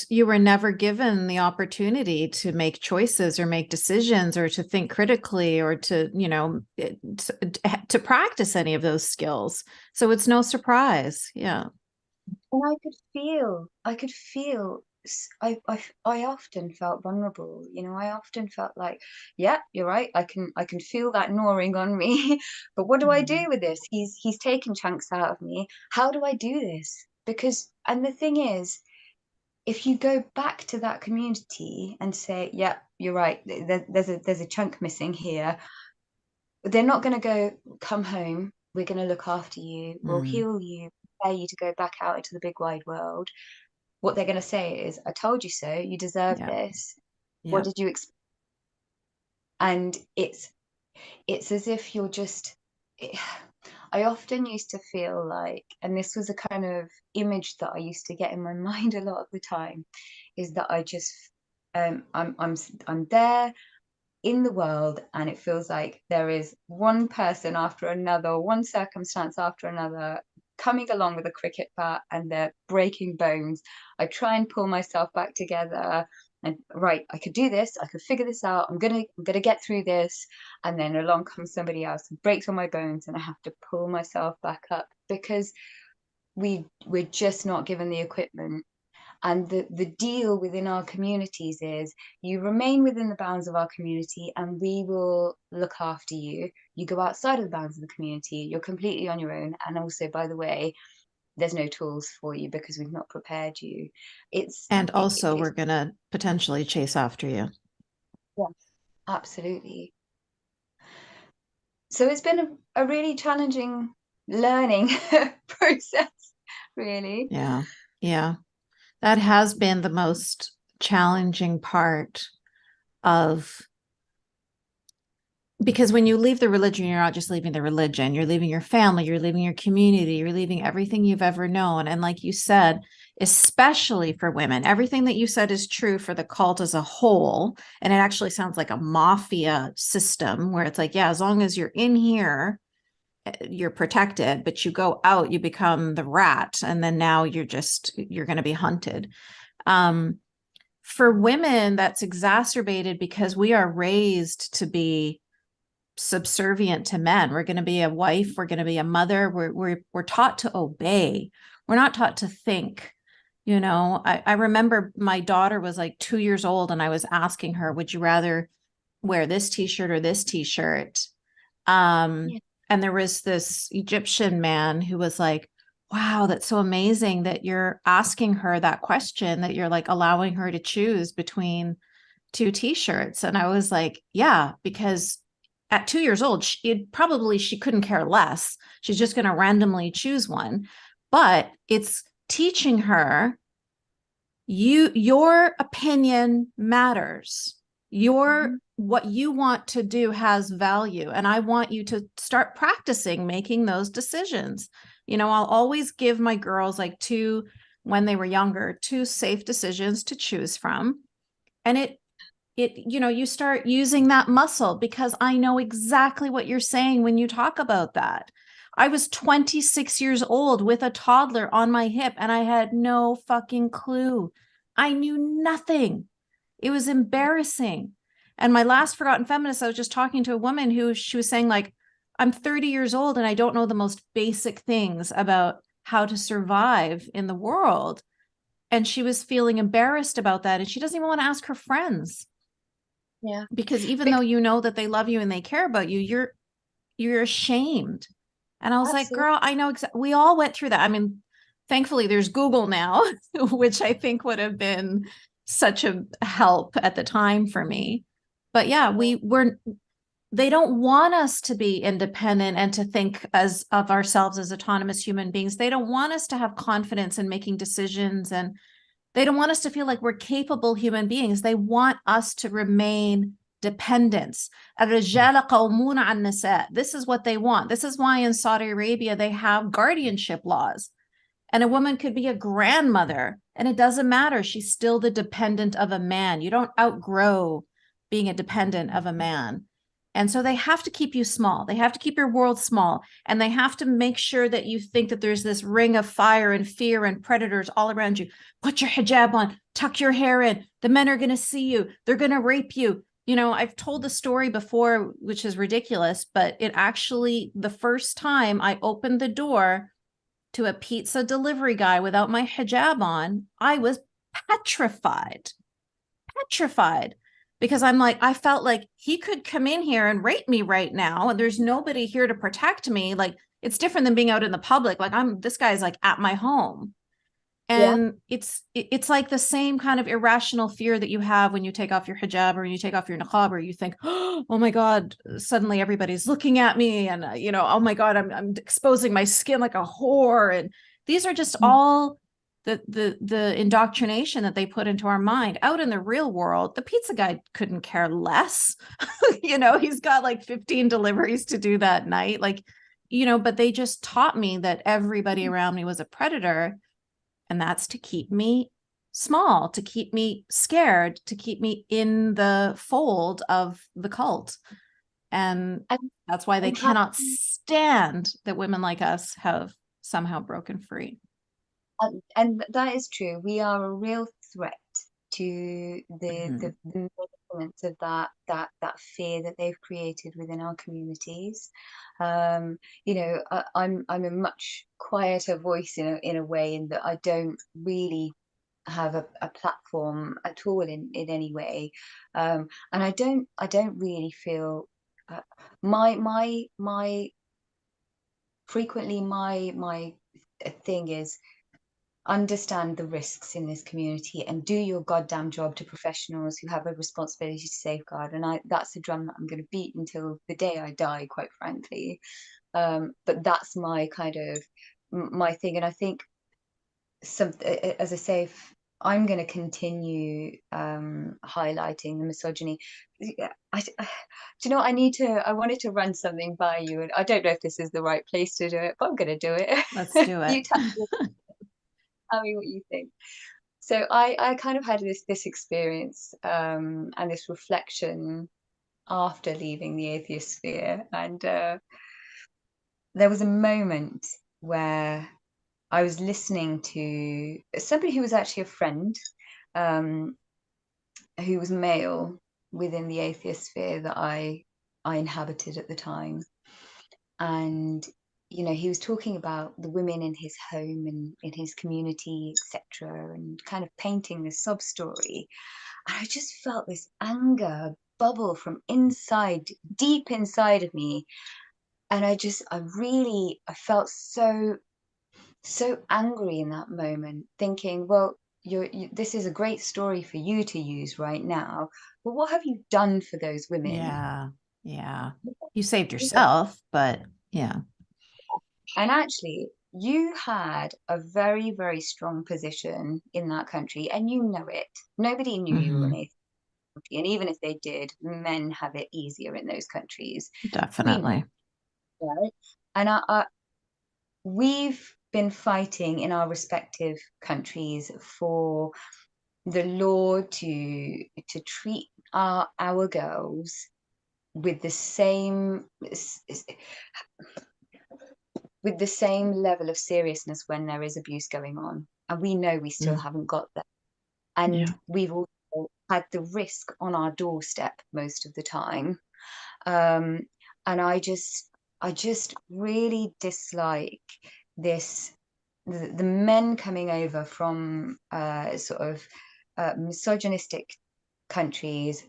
you were never given the opportunity to make choices or make decisions or to think critically or to, to practice any of those skills. So it's no surprise. Yeah. And I often felt vulnerable. I often felt like, yeah, you're right. I can feel that gnawing on me. But what do I Mhm. do with this? He's taken chunks out of me. How do I do this? And the thing is, if you go back to that community and say, yeah, you're right, there's a chunk missing here, they're not going to go, come home, we're going to look after you, we'll Mm. heal you, prepare you to go back out into the big wide world. What they're going to say is, I told you so, you deserve Yeah. this. What Yeah. did you expect? And it's as if you're just it, I often used to feel like, and this was a kind of image that I used to get in my mind a lot of the time, is that I just I'm there in the world, and it feels like there is one person after another, one circumstance after another, coming along with a cricket bat, and they're breaking bones. I try and pull myself back together, and right, I could do this, I could figure this out, I'm gonna get through this. And then along comes somebody else and breaks all my bones, and I have to pull myself back up, because we're just not given the equipment. And the deal within our communities is, you remain within the bounds of our community and we will look after you. You go outside of the bounds of the community, you're completely on your own. And also, by the way, there's no tools for you because we've not prepared you. It's, And also, it's we're going to potentially chase after you. Yeah, absolutely. So it's been a really challenging learning process, really. Yeah. Yeah. That has been the most challenging part of, because when you leave the religion, you're not just leaving the religion, you're leaving your family, you're leaving your community, you're leaving everything you've ever known. And like you said, especially for women, everything that you said is true for the cult as a whole. And it actually sounds like a mafia system where it's like, yeah, as long as you're in here, you're protected, but you go out, you become the rat. And then now you're going to be hunted. For women, that's exacerbated because we are raised to be subservient to men. We're going to be a wife. We're going to be a mother. We're taught to obey. We're not taught to think. I remember my daughter was like 2 years old and I was asking her, would you rather wear this t-shirt or this t-shirt? Yeah. And there was this Egyptian man who was like, wow, that's so amazing that you're asking her that question, that you're like allowing her to choose between two t-shirts. And I was like, yeah, because at 2 years old, she couldn't care less. She's just going to randomly choose one. But it's teaching her, your opinion matters. Mhm. What you want to do has value. And I want you to start practicing making those decisions. I'll always give my girls like when they were younger, two safe decisions to choose from. And you start using that muscle, because I know exactly what you're saying when you talk about that. I was 26 years old with a toddler on my hip and I had no fucking clue. I knew nothing. It was embarrassing. And my last Forgotten Feminist, I was just talking to a woman she was saying, like, I'm 30 years old and I don't know the most basic things about how to survive in the world. And she was feeling embarrassed about that. And she doesn't even want to ask her friends, Yeah. because even though Bec- you know that they love you and they care about you, you're ashamed. And I was like, Absolutely. girl, I know exactly. We all went through that. I mean, thankfully there's Google now, which I think would have been such a help at the time for me. But yeah, they don't want us to be independent and to think as of ourselves as autonomous human beings. They don't want us to have confidence in making decisions, and they don't want us to feel like we're capable human beings. They want us to remain dependents. الرجال قوامون على النساء. This is what they want. This is why in Saudi Arabia they have guardianship laws. And a woman could be a grandmother and it doesn't matter. She's still the dependent of a man. You don't outgrow being a dependent of a man. And so they have to keep you small. They have to keep your world small. And they have to make sure that you think that there's this ring of fire and fear and predators all around you. Put your hijab on, tuck your hair in. The men are going to see you. They're going to rape you. I've told the story before, which is ridiculous, but it actually, the first time I opened the door to a pizza delivery guy without my hijab on, I was petrified, petrified, because I'm like, I felt like he could come in here and rape me right now, and there's nobody here to protect me. Like, it's different than being out in the public. Like, this guy's like at my home. Yeah. And it's like the same kind of irrational fear that you have when you take off your hijab or when you take off your niqab, or you think, oh my God, suddenly everybody's looking at me, and oh my God, I'm exposing my skin like a whore. And these are just Mm. all the indoctrination that they put into our mind. Out in the real world, the pizza guy couldn't care less. He's got like 15 deliveries to do that night. Like, but they just taught me that everybody around me was a predator. And that's to keep me small, to keep me scared, to keep me in the fold of the cult. And And, that's why they and how, cannot stand that women like us have somehow broken free. and that is true. We are a real threat to Mhm. the maintenance of that fear that they've created within our communities. I'm a much quieter voice in a way, in that I don't really have a platform at all in any way. And I don't really feel my frequently my thing is, understand the risks in this community and do your goddamn job to professionals who have a responsibility to safeguard. And that's the drum that I'm going to beat until the day I die, quite frankly. But that's my kind of my thing. And I think, as I say, I'm going to continue highlighting the misogyny. Yeah, do you know what? I wanted to run something by you, and I don't know if this is the right place to do it, but I'm going to do Let's it. do You it. tell me what you think. So I kind of had this experience, and this reflection after leaving the atheist sphere, and there was a moment where I was listening to somebody who was actually a friend, um, who was male within the atheist sphere that I inhabited at the time. And he was talking about the women in his home and in his community, etc., and kind of painting this sob story. And I just felt this anger bubble from inside, deep inside of me. And I felt so so angry in that moment, thinking, well, this is a great story for you to use right now, but what have you done for those women? Yeah. Yeah. You saved yourself, but yeah. And actually, you had a very, very strong position in that country, and you know it. Nobody knew you were an Mhm. atheist, and even if they did, men have it easier in those countries. We know, Definitely. right? And we've been fighting in our respective countries for the law to treat our girls with the same level of seriousness when there is abuse going on. And we know we still Mm. haven't got that. And Yeah. we've also had the risk on our doorstep most of the time. Um, and I just really dislike this the men coming over from sort of misogynistic countries,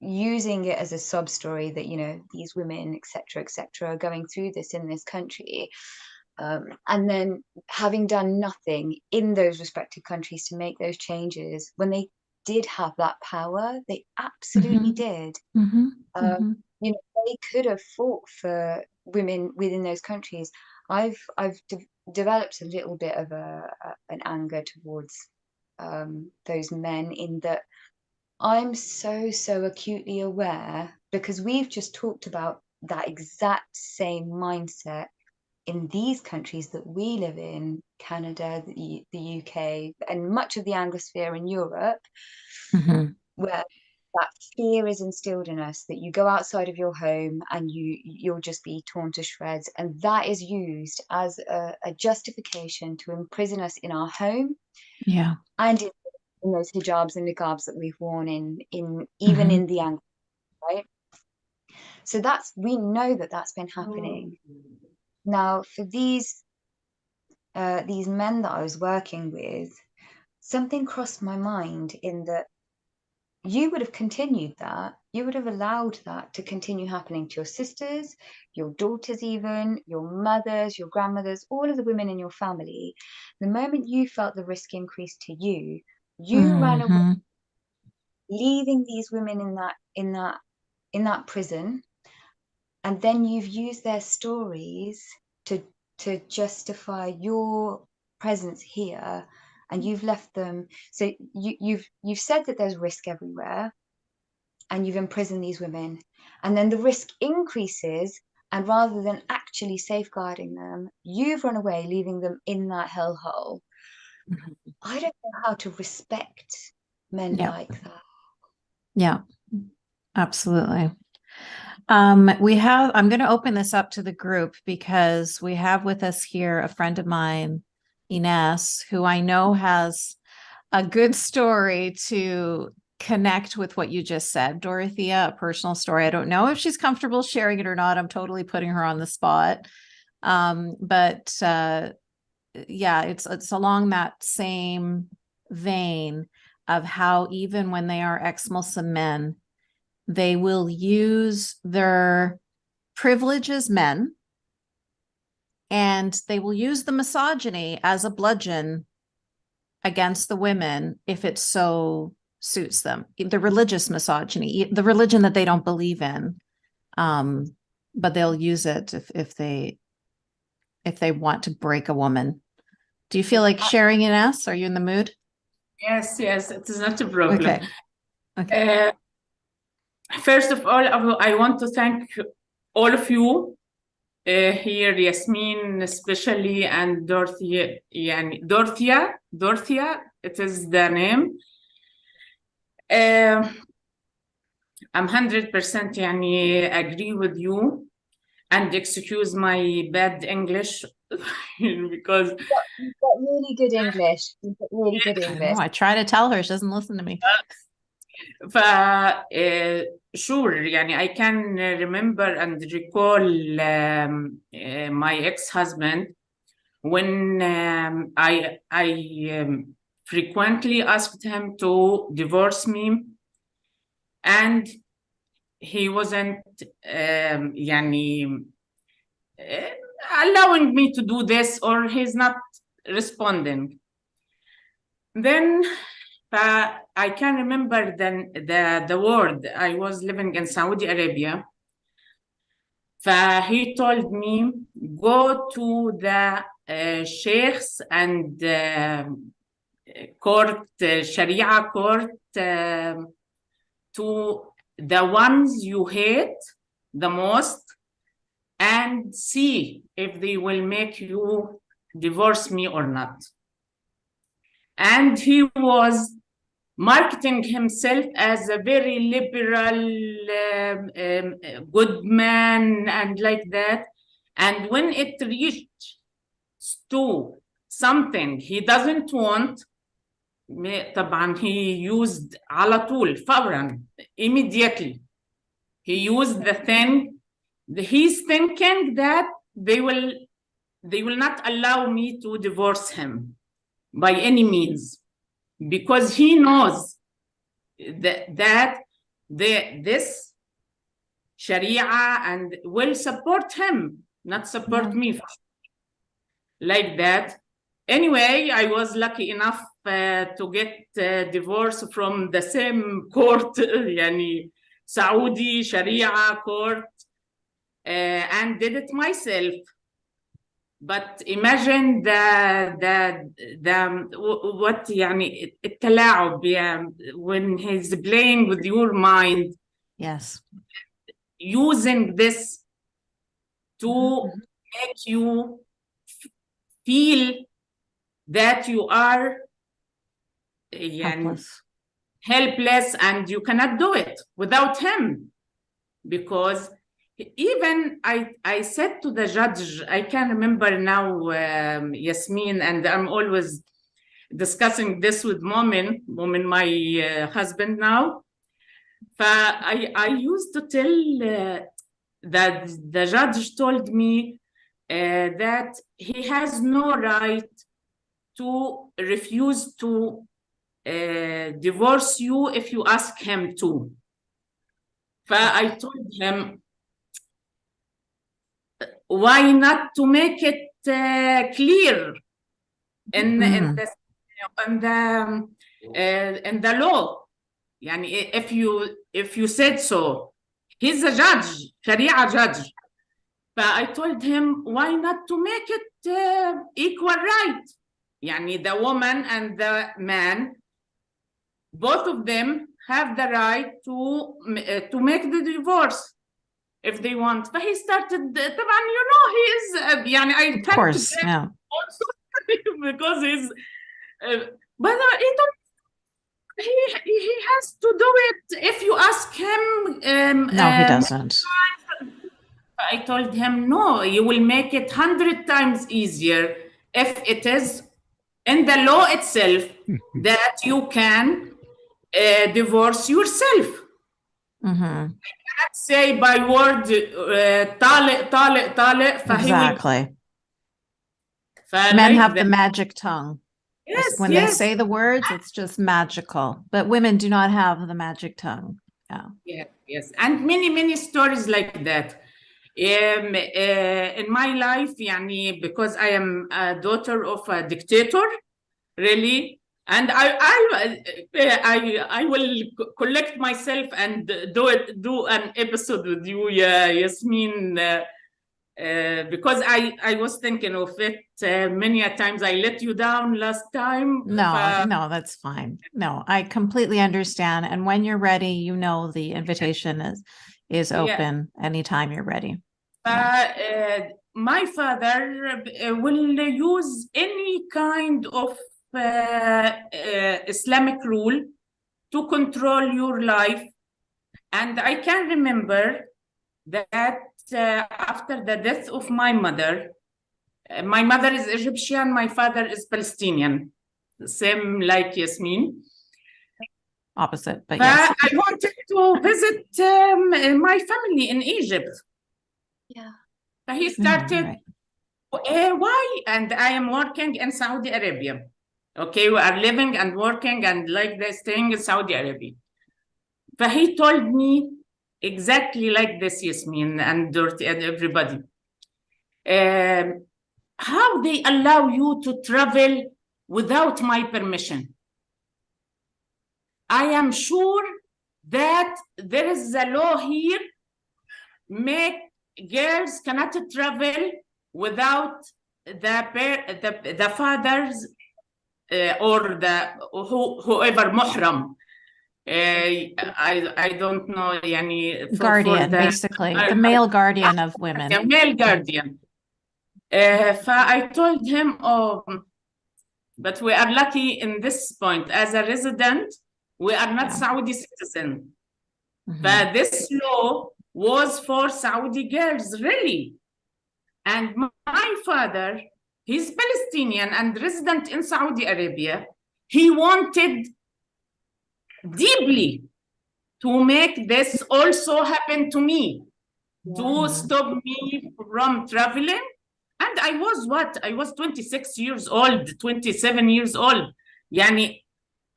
using it as a sub story that, you know, these women, etc., are going through this in this country, and then having done nothing in those respective countries to make those changes when they did have that power. They absolutely Mhm. did. Mhm. Um, Mhm. you know, they could have fought for women within those countries. I've developed a little bit of an anger towards those men, in that I'm so acutely aware, because we've just talked about that exact same mindset in these countries that we live in, Canada, the UK, and much of the Anglosphere in Europe, Mhm. where that fear is instilled in us that you go outside of your home and you'll just be torn to shreds, and that is used as a justification to imprison us in our home, Yeah. and in those hijabs and niqabs that we've worn in even Mhm. in the Anglo, right? So we know that that's been happening. Now, for these men that I was working with, something crossed my mind, in that you would have continued that. You would have allowed that to continue happening to your sisters, your daughters, even your mothers, your grandmothers, all of the women in your family. The moment you felt the risk increase to you, you ran away, Mhm. leaving these women in that prison, and then you've used their stories to justify your presence here, and you've left them. So you've said that there's risk everywhere, and you've imprisoned these women, and then the risk increases, and rather than actually safeguarding them, you've run away, leaving them in that hellhole. Mhm. I don't know how to respect men Yeah. like that. Yeah. Absolutely. I'm going to open this up to the group because we have with us here a friend of mine, Ines, who I know has a good story to connect with what you just said. Dorothea, a personal story. I don't know if she's comfortable sharing it or not. I'm totally putting her on the spot. But yeah, it's along that same vein of how even when they are ex-Muslim men, they will use their privilege as men, and they will use the misogyny as a bludgeon against the women if it so suits them. The religious misogyny, the religion that they don't believe in, but they'll use it if they want to break a woman. Do you feel like sharing in us? Are you in the mood? Yes, yes, it is not a problem. Okay. Okay. First of all, I want to thank all of you here, Yasmine especially, and Dorothea. Dorothea, it is the name. I'm 100% agree with you, and excuse my bad English because You've got really good English. You've got really good I know. English. I try to tell her. She doesn't listen to me. ف sure I can remember and recall my ex-husband when I frequently asked him to divorce me, and he wasn't allowing me to do this, or he's not responding. Then I can remember the word. I was living in Saudi Arabia. He told me, go to the sheikhs and court, Sharia court, to the ones you hate the most, and see if they will make you divorce me or not. And he was marketing himself as a very liberal, good man and like that. And when it reached to something he doesn't want, طبعا he used على طول فورا, immediately. He used the thing. He's thinking that they will not allow me to divorce him by any means, because he knows that this Sharia and will support him, not support me. Like that. Anyway, I was lucky enough to get divorce from the same court, yani Saudi Sharia court, and did it myself. But imagine what يعني 𝗓𝗢𝗙𝗢, when he's playing with your mind. Yes. Using this to make you feel that you are helpless and you cannot do it without him. Because even I said to the judge, I can remember now, Yasmine, and I'm always discussing this with Momin, my husband now. I used to tell that the judge told me that he has no right to refuse to divorce you if you ask him to. I told him, why not to make it clear in the law? Yani if you said so. He's a judge, Sharia judge. But I told him, why not to make it equal right? Yani the woman and the man, both of them have the right to make the divorce if they want. But he started, طبعا, you know, he is, يعني I of course, yeah. Also because he's, but he has to do it if you ask him. No, he doesn't. I told him, no, you will make it 100 times easier if it is in the law itself that you can divorce yourself. I cannot say by word طالق. Exactly. Men have the magic tongue. Yes, when they say the words, it's just magical. But women do not have the magic tongue. Yeah. Yes. And many stories like that. In my life, yani, because I am a daughter of a dictator, really, and I will collect myself and do an episode with you, Yasmine, because I was thinking of it many a times. I let you down last time. No, that's fine. No, I completely understand. And when you're ready, you know the invitation is open anytime you're ready. My father will use any kind of Islamic rule to control your life. And I can remember that after the death of my mother is Egyptian, my father is Palestinian, same like Yasmine. Opposite, but yes. I wanted to visit my family in Egypt. Yeah. He started, why? And I am working in Saudi Arabia. Okay, we are living and working and like this thing in Saudi Arabia. But he told me exactly like this, Yasmine and Dorothea and everybody. how they allow you to travel without my permission? I am sure that there is a law here, make girls cannot travel without the fathers or whoever muhram. I don't know, yani, Guardian, basically, the male guardian of women. The male guardian. I told him, oh, but we are lucky in this point. As a resident, we are not Saudi citizen. But this law was for Saudi girls, really. And my father, he's Palestinian and resident in Saudi Arabia. He wanted deeply to make this also happen to me, to stop me from traveling. And I was what? I was 26 years old, 27 years old. Yani,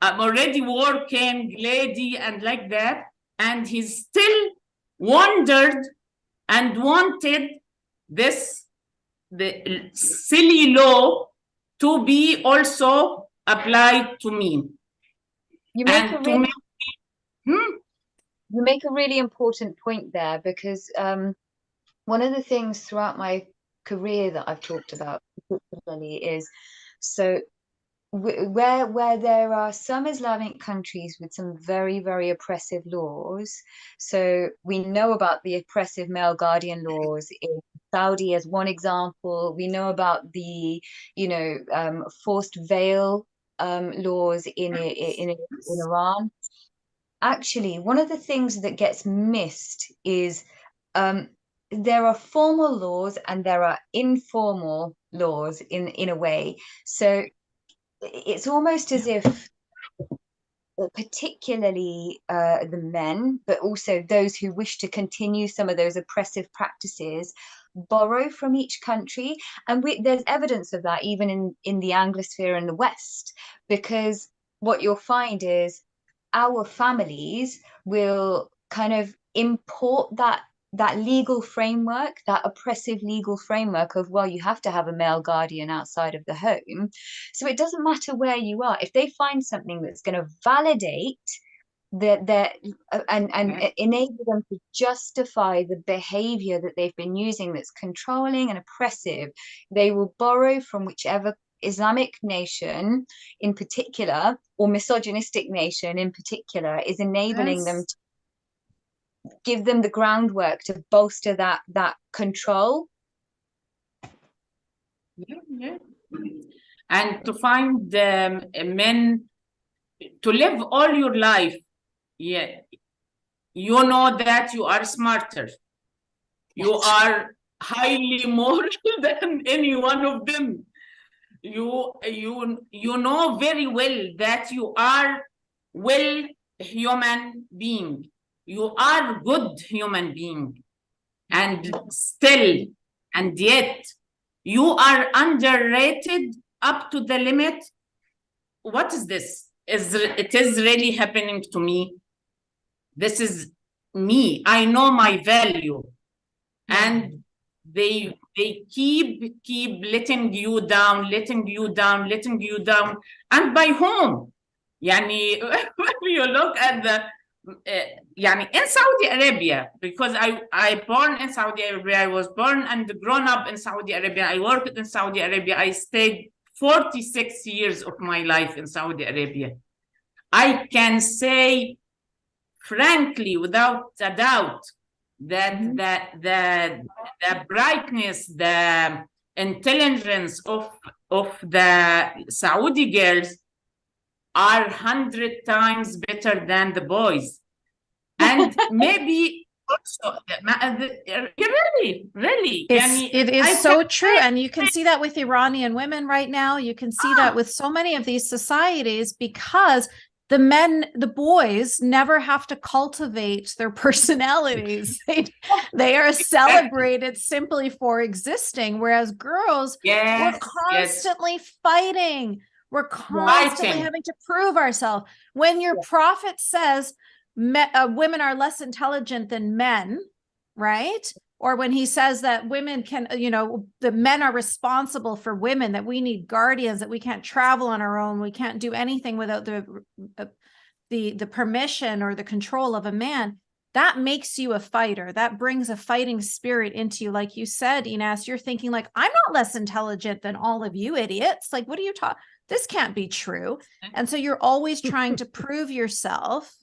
I'm already working, lady, and like that. And he still wondered and wanted the silly law to be also applied to me. You make a really important point there, because one of the things throughout my career that I've talked about particularly is, so where there are some Islamic countries with some very, very oppressive laws. So we know about the oppressive male guardian laws in Saudi as one example. We know about the, forced veil laws in Iran. Actually, one of the things that gets missed is there are formal laws and there are informal laws in a way. So it's almost as if, particularly the men, but also those who wish to continue some of those oppressive practices, borrow from each country. And there's evidence of that even in the Anglosphere in the West, because what you'll find is our families will kind of import that legal framework, that oppressive legal framework of, well, you have to have a male guardian outside of the home. So it doesn't matter where you are. If they find something that's going to validate and enable them to justify the behavior that they've been using that's controlling and oppressive, they will borrow from whichever Islamic nation in particular, or misogynistic nation in particular, is enabling them to give them the groundwork to bolster that control. And to find men to live all your life, you know that you are smarter, you are highly moral than any one of them. You know very well that you are human being. You are good human being, and yet you are underrated up to the limit. What is this? It is really happening to me. This is me. I know my value, and they keep letting you down, and by whom? Yani, when you look at the in Saudi Arabia, because I born in Saudi Arabia, I was born and grown up in Saudi Arabia, I worked in Saudi Arabia, I stayed 46 years of my life in Saudi Arabia. I can say frankly, without a doubt, that the brightness, the intelligence of the Saudi girls are 100 times better than the boys. And maybe also, really. It is so true. And you can see that with Iranian women right now. You can see that with so many of these societies, because the boys never have to cultivate their personalities. They are celebrated simply for existing, whereas girls, we're constantly fighting. We're constantly having to prove ourselves. When your prophet says women are less intelligent than men, right? Or when he says that women can, the men are responsible for women, that we need guardians, that we can't travel on our own, we can't do anything without the permission or the control of a man. That makes you a fighter. That brings a fighting spirit into you. Like you said, Ines, you're thinking like, I'm not less intelligent than all of you idiots. Like, what are you talking? This can't be true. And so you're always trying to prove yourself.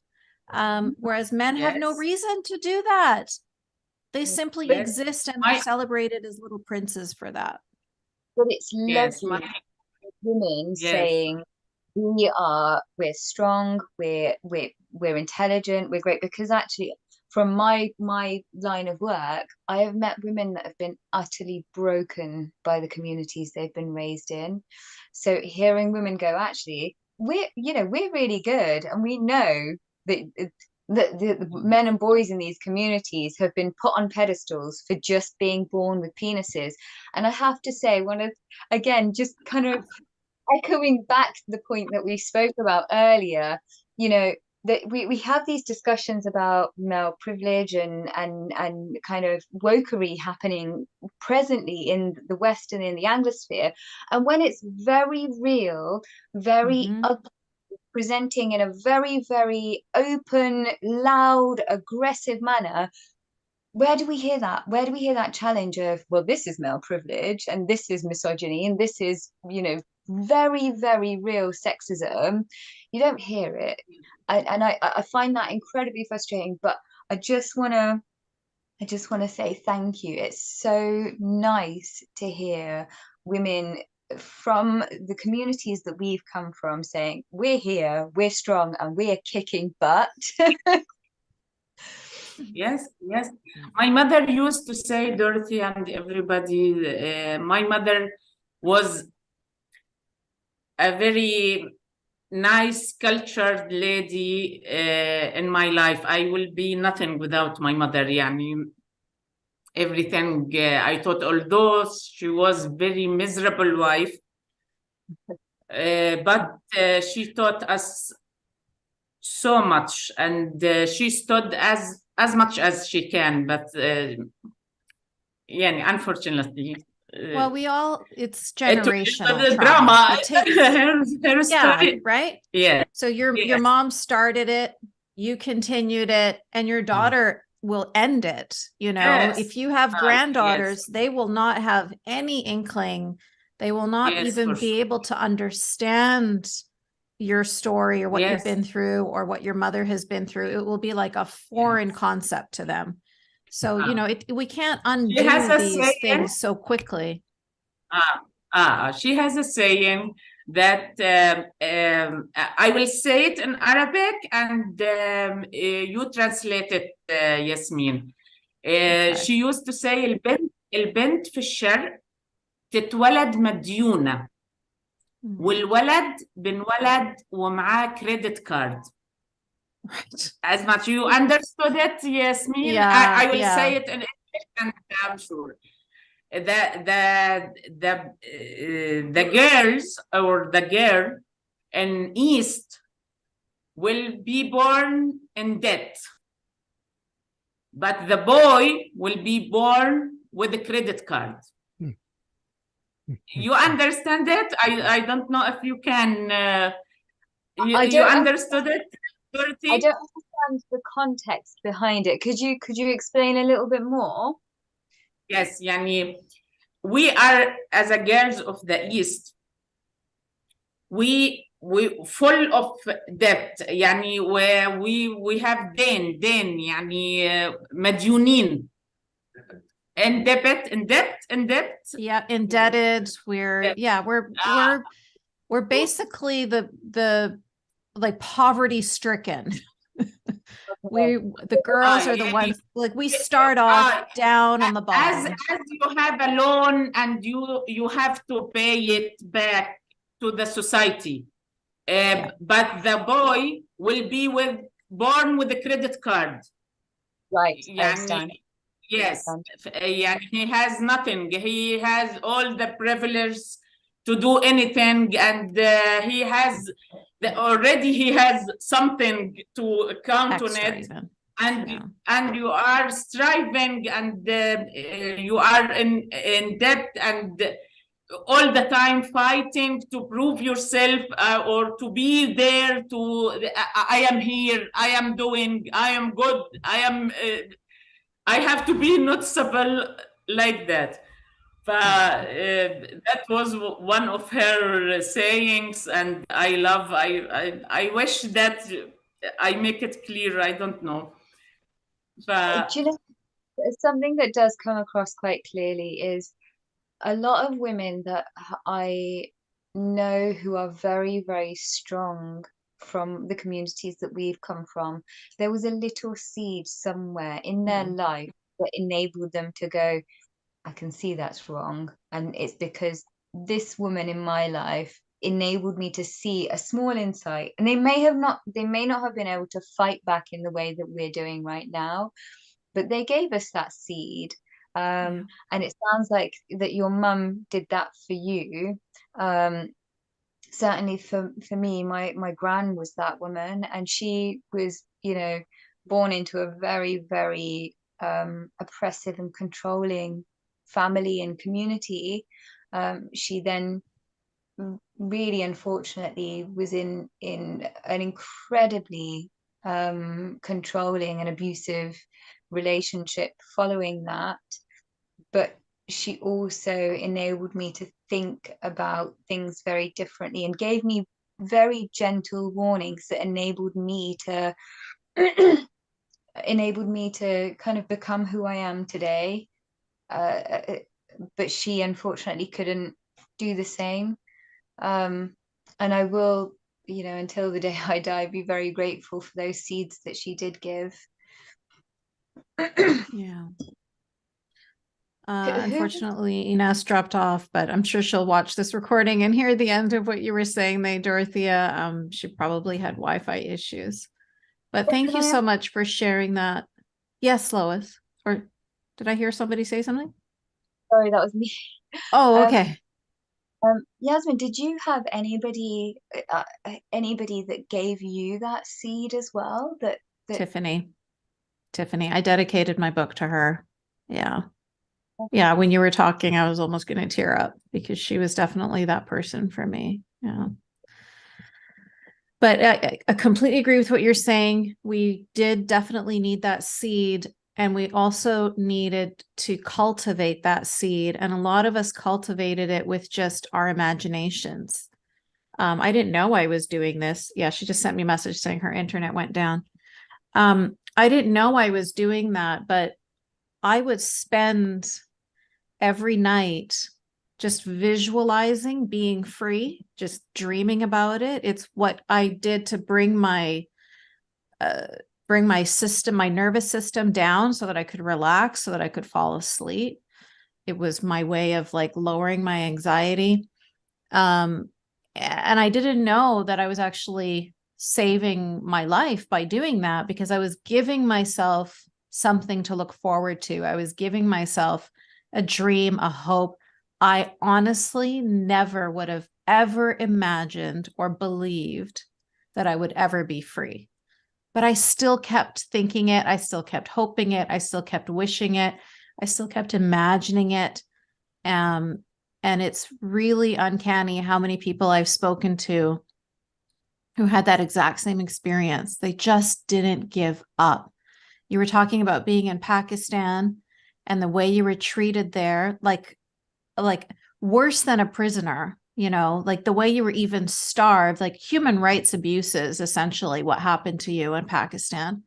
Whereas men have no reason to do that. They simply exist and are celebrated as little princes for that. But it's lovely women saying, we're strong, we're intelligent, we're great, because actually from my line of work, I have met women that have been utterly broken by the communities they've been raised in. So hearing women go, actually, we're really good, and we know that the men and boys in these communities have been put on pedestals for just being born with penises. And I have to say, just kind of echoing back to the point that we spoke about earlier, that we have these discussions about male privilege and kind of wokery happening presently in the West and in the Anglosphere. And when it's very real, very ugly, presenting in a very, very open, loud, aggressive manner, where do we hear that? Where do we hear that challenge of, well, this is male privilege and this is misogyny and this is, very, very real sexism? You don't hear it. And I find that incredibly frustrating, but I just want to say thank you. It's so nice to hear women from the communities that we've come from saying, we're here, we're strong, and we're kicking butt. Yes. My mother used to say, Dorothea and everybody, my mother was a very nice, cultured lady in my life. I will be nothing without my mother. Everything I thought, although she was very miserable wife, but she taught us so much, and she stood as much as she can. But unfortunately, well, it's generational the trauma. drama. Her story. Right. Yeah. So your mom started it, you continued it, and your daughter will end it. If you have granddaughters, they will not have any inkling. They will not even be able to understand your story or what you've been through or what your mother has been through. It will be like a foreign concept to them. So, we can't undo these things so quickly. She has a saying that I will say it in Arabic and you translate it, Yasmine. She used to say, البنت في الشرق تتولد مديونة والولد بنولد ومعاه credit card. Right. As much you understood it, Yasmine. I will say it in English, and I'm sure the girls or the girl in East will be born in debt, but the boy will be born with a credit card. You understand it? I don't know if you can. You understood it, Dorothy? I don't understand the context behind it. Could you explain a little bit more? Yes, we are, as a girls of the East, we full of debt, where we have دين مديونين. In debt. Yeah, indebted. We're basically the like poverty stricken. The girls are the ones, like, we start off down on the bottom. As you have a loan and you have to pay it back to the society. But the boy will be born with a credit card. Right. Understand. Yes. He has nothing. He has all the privilege to do anything, and he has already something to count on it. and Yeah. and you are striving, and you are in debt, and all the time fighting to prove yourself, or to be there, I am here, I am doing, I am good, I have to be noticeable, like that. That was one of her sayings, and I wish that I make it clear. I don't know. Do you know, something that does come across quite clearly is a lot of women that I know who are very, very strong from the communities that we've come from. There was a little seed somewhere in their life that enabled them to go, I can see that's wrong. And it's because this woman in my life enabled me to see a small insight. And they may not have been able to fight back in the way that we're doing right now, but they gave us that seed. And it sounds like that your mum did that for you. Certainly for me, my gran was that woman, and she was, born into a very, very oppressive and controlling family and community. She then really unfortunately was in an incredibly controlling and abusive relationship following that. But she also enabled me to think about things very differently and gave me very gentle warnings that enabled me to kind of become who I am today. But she unfortunately couldn't do the same. And I will, until the day I die, be very grateful for those seeds that she did give. Yeah. Unfortunately, Ines dropped off, but I'm sure she'll watch this recording and hear the end of what you were saying there, Dorothea. She probably had Wi-Fi issues. But thank you so much for sharing that. Yes, Lois. Or did I hear somebody say something? Sorry, that was me. Oh, okay. Yasmine, did you have anybody that gave you that seed as well? That Tiffany. I dedicated my book to her. Yeah. Yeah, when you were talking, I was almost going to tear up because she was definitely that person for me. Yeah. But I completely agree with what you're saying. We did definitely need that seed, and we also needed to cultivate that seed. And a lot of us cultivated it with just our imaginations. I didn't know I was doing this. Yeah, she just sent me a message saying her internet went down. I didn't know I was doing that, but I would spend every night just visualizing being free, just dreaming about it. It's what I did to bring my system, my nervous system down so that I could relax, so that I could fall asleep. It was my way of like lowering my anxiety. And I didn't know that I was actually saving my life by doing that, because I was giving myself something to look forward to. I was giving myself a dream, a hope. I honestly never would have ever imagined or believed that I would ever be free. But I still kept thinking it. I still kept hoping it. I still kept wishing it. I still kept imagining it. And it's really uncanny how many people I've spoken to who had that exact same experience. They just didn't give up. You were talking about being in Pakistan and the way you were treated there, like worse than a prisoner, like the way you were even starved, like human rights abuses, essentially what happened to you in Pakistan.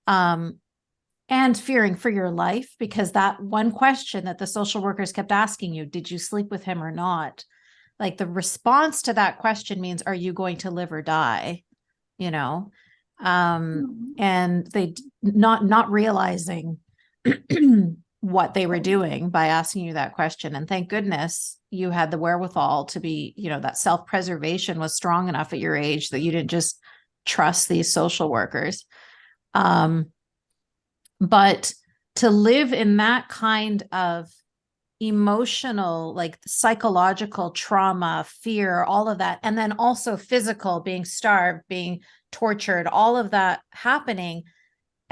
And fearing for your life, because that one question that the social workers kept asking you, did you sleep with him or not? Like the response to that question means, are you going to live or die? And they not realizing what they were doing by asking you that question. And thank goodness you had the wherewithal to be, that self-preservation was strong enough at your age that you didn't just trust these social workers. But to live in that kind of emotional, like psychological trauma, fear, all of that, and then also physical, being starved, being tortured, all of that happening,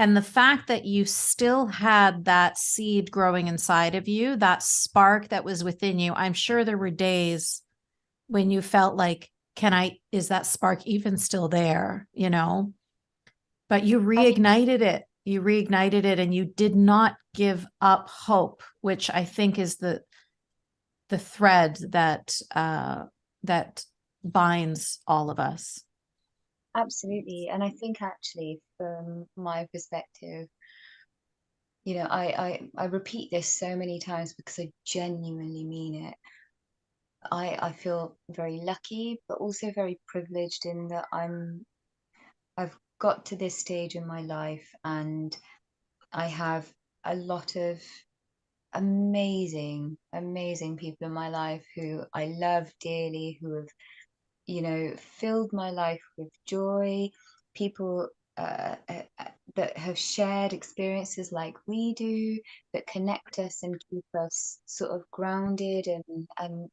And the fact that you still had that seed growing inside of you, that spark that was within you, I'm sure there were days when you felt like, is that spark even still there? You know, but you reignited it. You reignited it, and you did not give up hope, which I think is the thread that that binds all of us. Absolutely. And I think actually from my perspective, you know, I repeat this so many times because I genuinely mean it. I feel very lucky, but also very privileged in that I've got to this stage in my life, and I have a lot of amazing people in my life who I love dearly, who have, you know, filled my life with joy, people that have shared experiences like we do, that connect us and keep us sort of grounded, and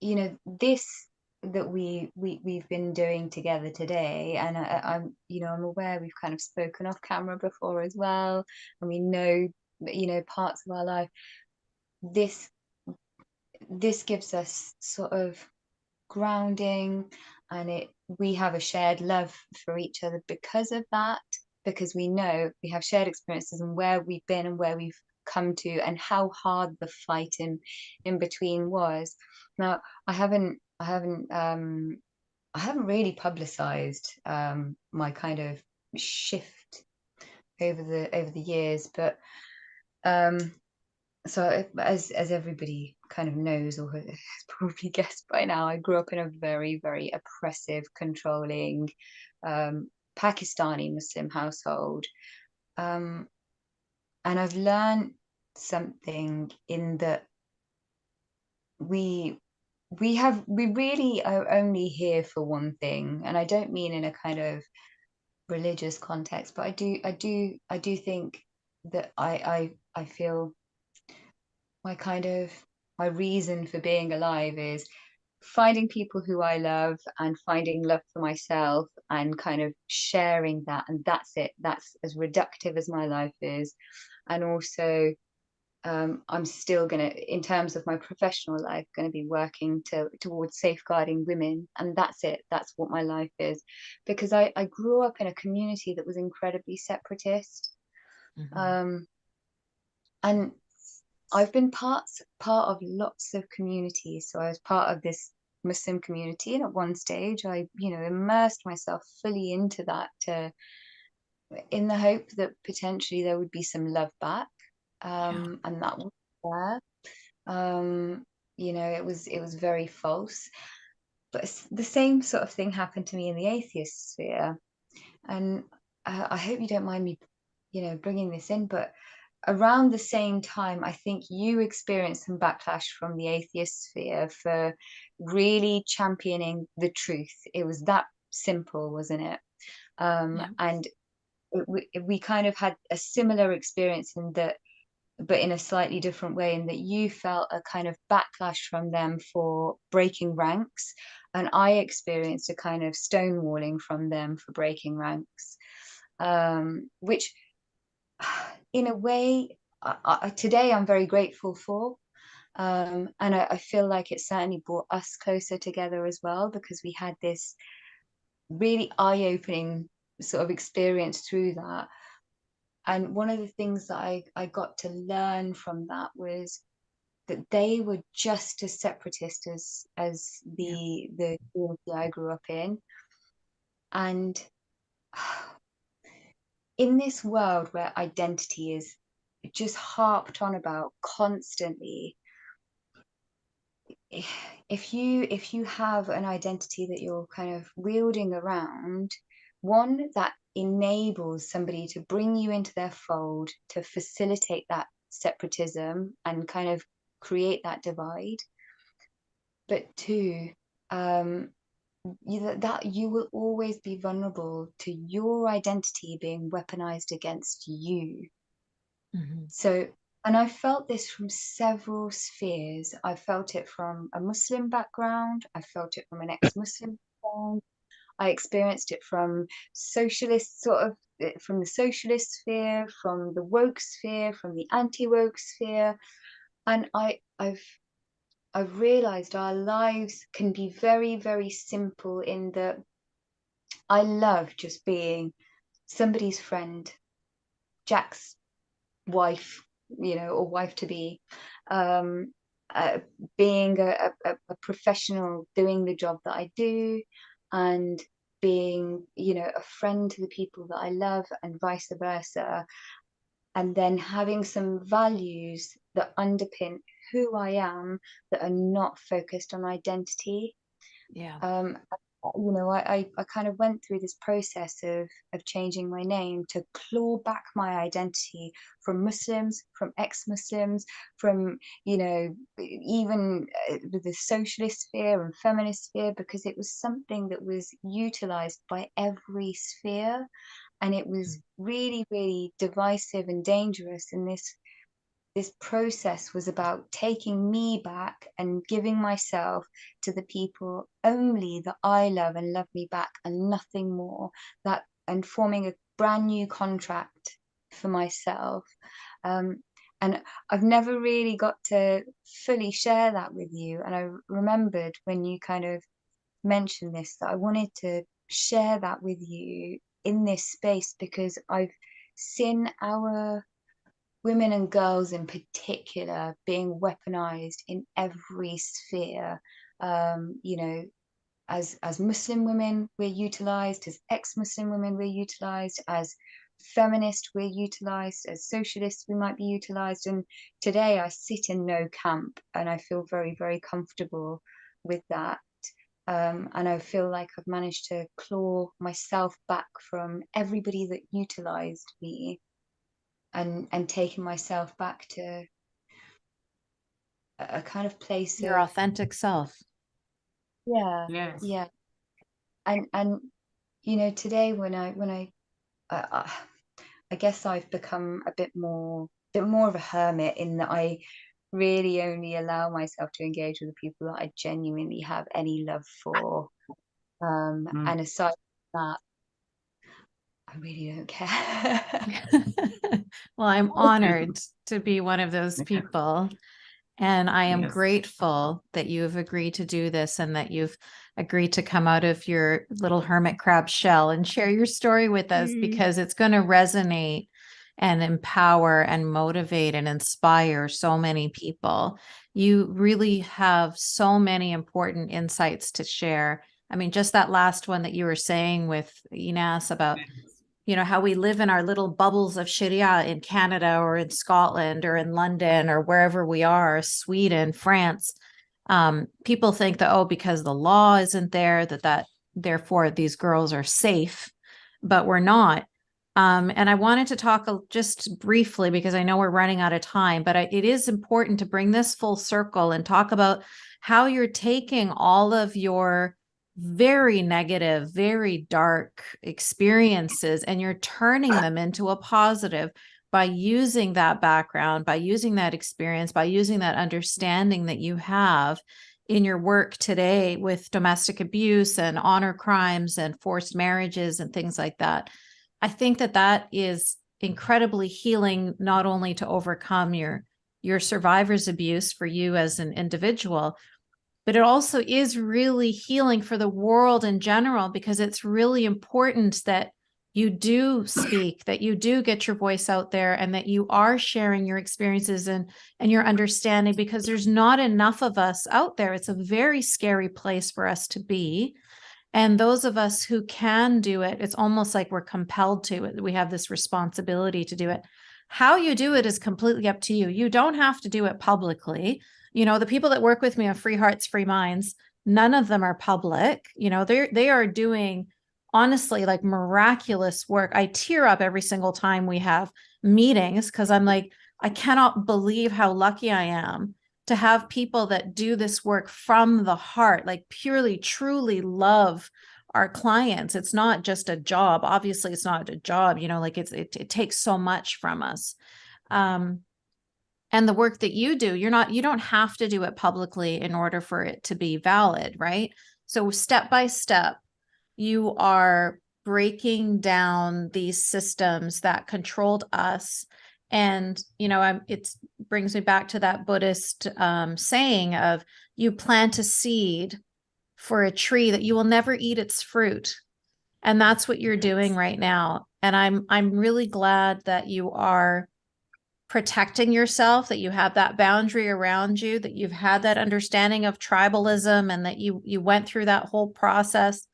you know, this that we've been doing together today, and I'm, you know, I'm aware we've kind of spoken off camera before as well, and we know, you know, parts of our life. This gives us sort of grounding, and we have a shared love for each other because of that, because we know we have shared experiences and where we've been and where we've come to, and how hard the fight in between was. Now, I haven't really publicized my kind of shift over the years, but so as everybody kind of knows or has probably guessed by now, I grew up in a very, very oppressive, controlling Pakistani Muslim household, and I've learned something in that we really are only here for one thing, and I don't mean in a kind of religious context, but I do think that I feel my reason for being alive is finding people who I love and finding love for myself and kind of sharing that, and that's it. That's as reductive as my life is. And also I'm still gonna, in terms of my professional life, going to be working towards safeguarding women, and that's it. That's what my life is, because I grew up in a community that was incredibly separatist. And I've been part of lots of communities. So I was part of this Muslim community, and at one stage I, you know, immersed myself fully into that in the hope that potentially there would be some love back, and that was there. You know, it was very false, but the same sort of thing happened to me in the atheist sphere. And I hope you don't mind me, you know, bringing this in, but around the same time, I think you experienced some backlash from the atheist sphere for really championing the truth. It was that simple, wasn't it? And we kind of had a similar experience in that, but in a slightly different way, in that you felt a kind of backlash from them for breaking ranks, and I experienced a kind of stonewalling from them for breaking ranks, which in a way today I'm very grateful for, and I feel like it certainly brought us closer together as well, because we had this really eye-opening sort of experience through that. And one of the things that I got to learn from that was that they were just as separatist as the community I grew up in. And in this world where identity is just harped on about constantly, if you have an identity that you're kind of wielding around, one that enables somebody to bring you into their fold, to facilitate that separatism and kind of create that divide, but two, that you will always be vulnerable to your identity being weaponized against you. So, and I felt this from several spheres. I felt it from a Muslim background. I felt it from an ex-Muslim background. I experienced it from socialist from the socialist sphere, from the woke sphere, from the anti-woke sphere, and I've realized our lives can be very, very simple in that I love just being somebody's friend, Jack's wife, or wife to be, being a professional doing the job that I do, and being, a friend to the people that I love, and vice versa. And then having some values that underpin who I am, that are not focused on identity. Yeah. I kind of went through this process of changing my name to claw back my identity from Muslims, from ex-Muslims, from, even the socialist sphere and feminist sphere, because it was something that was utilized by every sphere. And it was really, really divisive and dangerous. And this process was about taking me back and giving myself to the people only that I love and love me back, and nothing more, and forming a brand new contract for myself. And I've never really got to fully share that with you. And I remembered when you kind of mentioned this, that I wanted to share that with you in this space, because I've seen our women and girls in particular being weaponized in every sphere. As Muslim women, we're utilized; as ex-Muslim women, we're utilized; as feminist, we're utilized; as socialists, we might be utilized. And today I sit in no camp, and I feel very, very comfortable with that. And I feel like I've managed to claw myself back from everybody that utilized me, and taking myself back to a kind of place Your of authentic self. Yes. yeah. And today when I guess I've become a bit more of a hermit, in that I really only allow myself to engage with the people that I genuinely have any love for. And aside from that, I really don't care. Well, I'm honored to be one of those people. And I am grateful that you have agreed to do this, and that you've agreed to come out of your little hermit crab shell and share your story with us, because it's going to resonate and empower and motivate and inspire so many people. You really have so many important insights to share. I mean, just that last one that you were saying with Ines about, how we live in our little bubbles of Sharia in Canada or in Scotland or in London or wherever we are, Sweden, France. People think that, because the law isn't there, that therefore these girls are safe, but we're not. And I wanted to talk just briefly, because I know we're running out of time, but it is important to bring this full circle and talk about how you're taking all of your very negative, very dark experiences, and you're turning them into a positive by using that background, by using that experience, by using that understanding that you have in your work today with domestic abuse and honor crimes and forced marriages and things like that. I think that is incredibly healing, not only to overcome your survivor's abuse for you as an individual, but it also is really healing for the world in general, because it's really important that you do speak, that you do get your voice out there, and that you are sharing your experiences and your understanding, because there's not enough of us out there. It's a very scary place for us to be. And those of us who can do it, it's almost like we're compelled to. We have this responsibility to do it. How you do it is completely up to you. You don't have to do it publicly. The people that work with me on Free Hearts, Free Minds, none of them are public. They are doing, honestly, like miraculous work. I tear up every single time we have meetings, because I'm like, I cannot believe how lucky I am to have people that do this work from the heart, like purely, truly love our clients. It's not just a job. Obviously, it's not a job, it takes so much from us. And the work that you do, you don't have to do it publicly in order for it to be valid, right? So step by step, you are breaking down these systems that controlled us. And, you know, it brings me back to that Buddhist saying of, you plant a seed for a tree that you will never eat its fruit. And that's what you're doing right now. And I'm really glad that you are protecting yourself, that you have that boundary around you, that you've had that understanding of tribalism, and that you went through that whole process.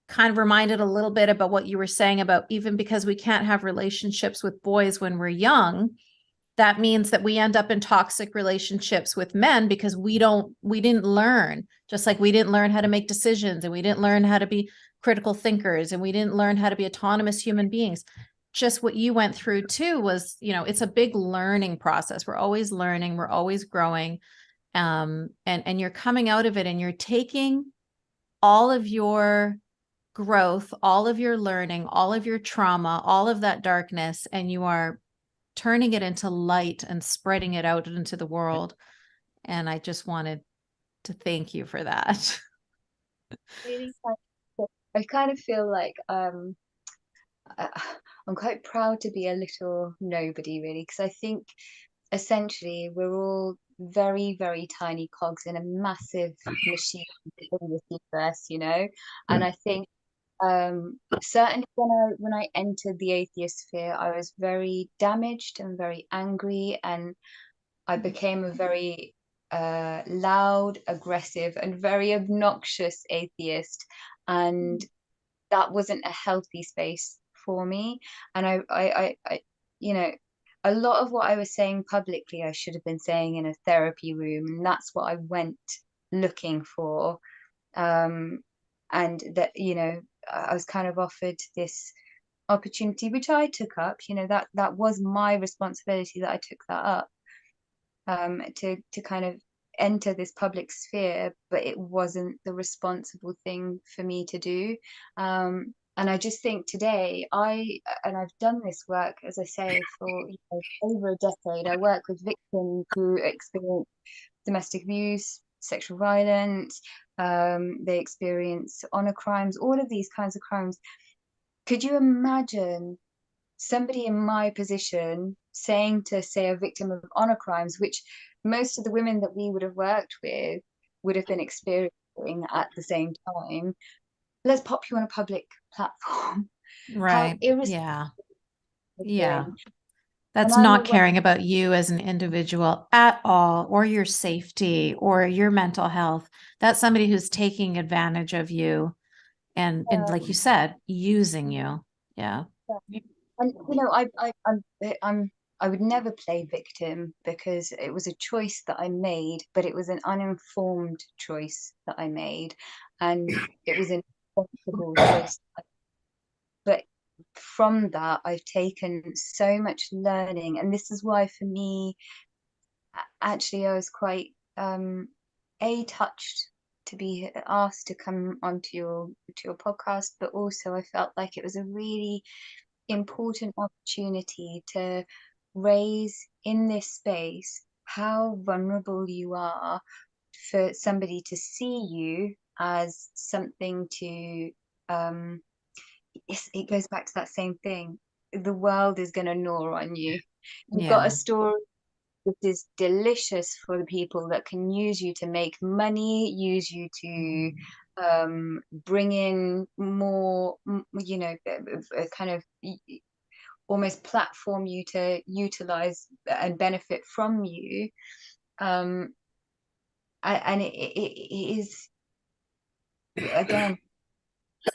Kind of reminded a little bit about what you were saying about, even because we can't have relationships with boys when we're young, that means that we end up in toxic relationships with men because we didn't learn, just like we didn't learn how to make decisions, and we didn't learn how to be critical thinkers, and we didn't learn how to be autonomous human beings. Just what you went through too was, you know, it's a big learning process. We're always learning, we're always growing. And you're coming out of it, and you're taking all of your growth, all of your learning, all of your trauma, all of that darkness, and you are turning it into light and spreading it out into the world. And I just wanted to thank you for that. Really, I kind of feel like I'm quite proud to be a little nobody, really, because I think essentially we're all very, very tiny cogs in a massive machine in this universe, you know. And I think certainly when I entered the atheist sphere, I was very damaged and very angry, and I became a very loud, aggressive, and very obnoxious atheist, and that wasn't a healthy space for me. And I you know, a lot of what I was saying publicly, I should have been saying in a therapy room, and that's what I went looking for. And that, you know, I was kind of offered this opportunity, which I took up. You know, that was my responsibility, that I took that up, to kind of enter this public sphere, but it wasn't the responsible thing for me to do. And I just think today, I've done this work, as I say, for, you know, over a decade. I work with victims who experience domestic abuse, sexual violence, they experience honor crimes, all of these kinds of crimes. Could you imagine somebody in my position saying to, say, a victim of honor crimes, which most of the women that we would have worked with would have been experiencing at the same time, let's pop you on a public platform. How Right. irresponsible. Yeah. And That's I'm not aware. caring about you as an individual at all, or your safety or your mental health. That's somebody who's taking advantage of you and like you said, using you. Yeah. And you know, I would never play victim, because it was a choice that I made, but it was an uninformed choice that I made, and it was an impossible choice. But from that, I've taken so much learning, and this is why, for me, actually, I was quite touched to be asked to come onto your podcast, but also I felt like it was a really important opportunity to raise in this space how vulnerable you are, for somebody to see you as something to it goes back to that same thing. The world is going to gnaw on you. You've got a story that is delicious for the people that can use you to make money, use you to bring in more, you know, kind of almost platform you to utilize and benefit from you. And it is, again,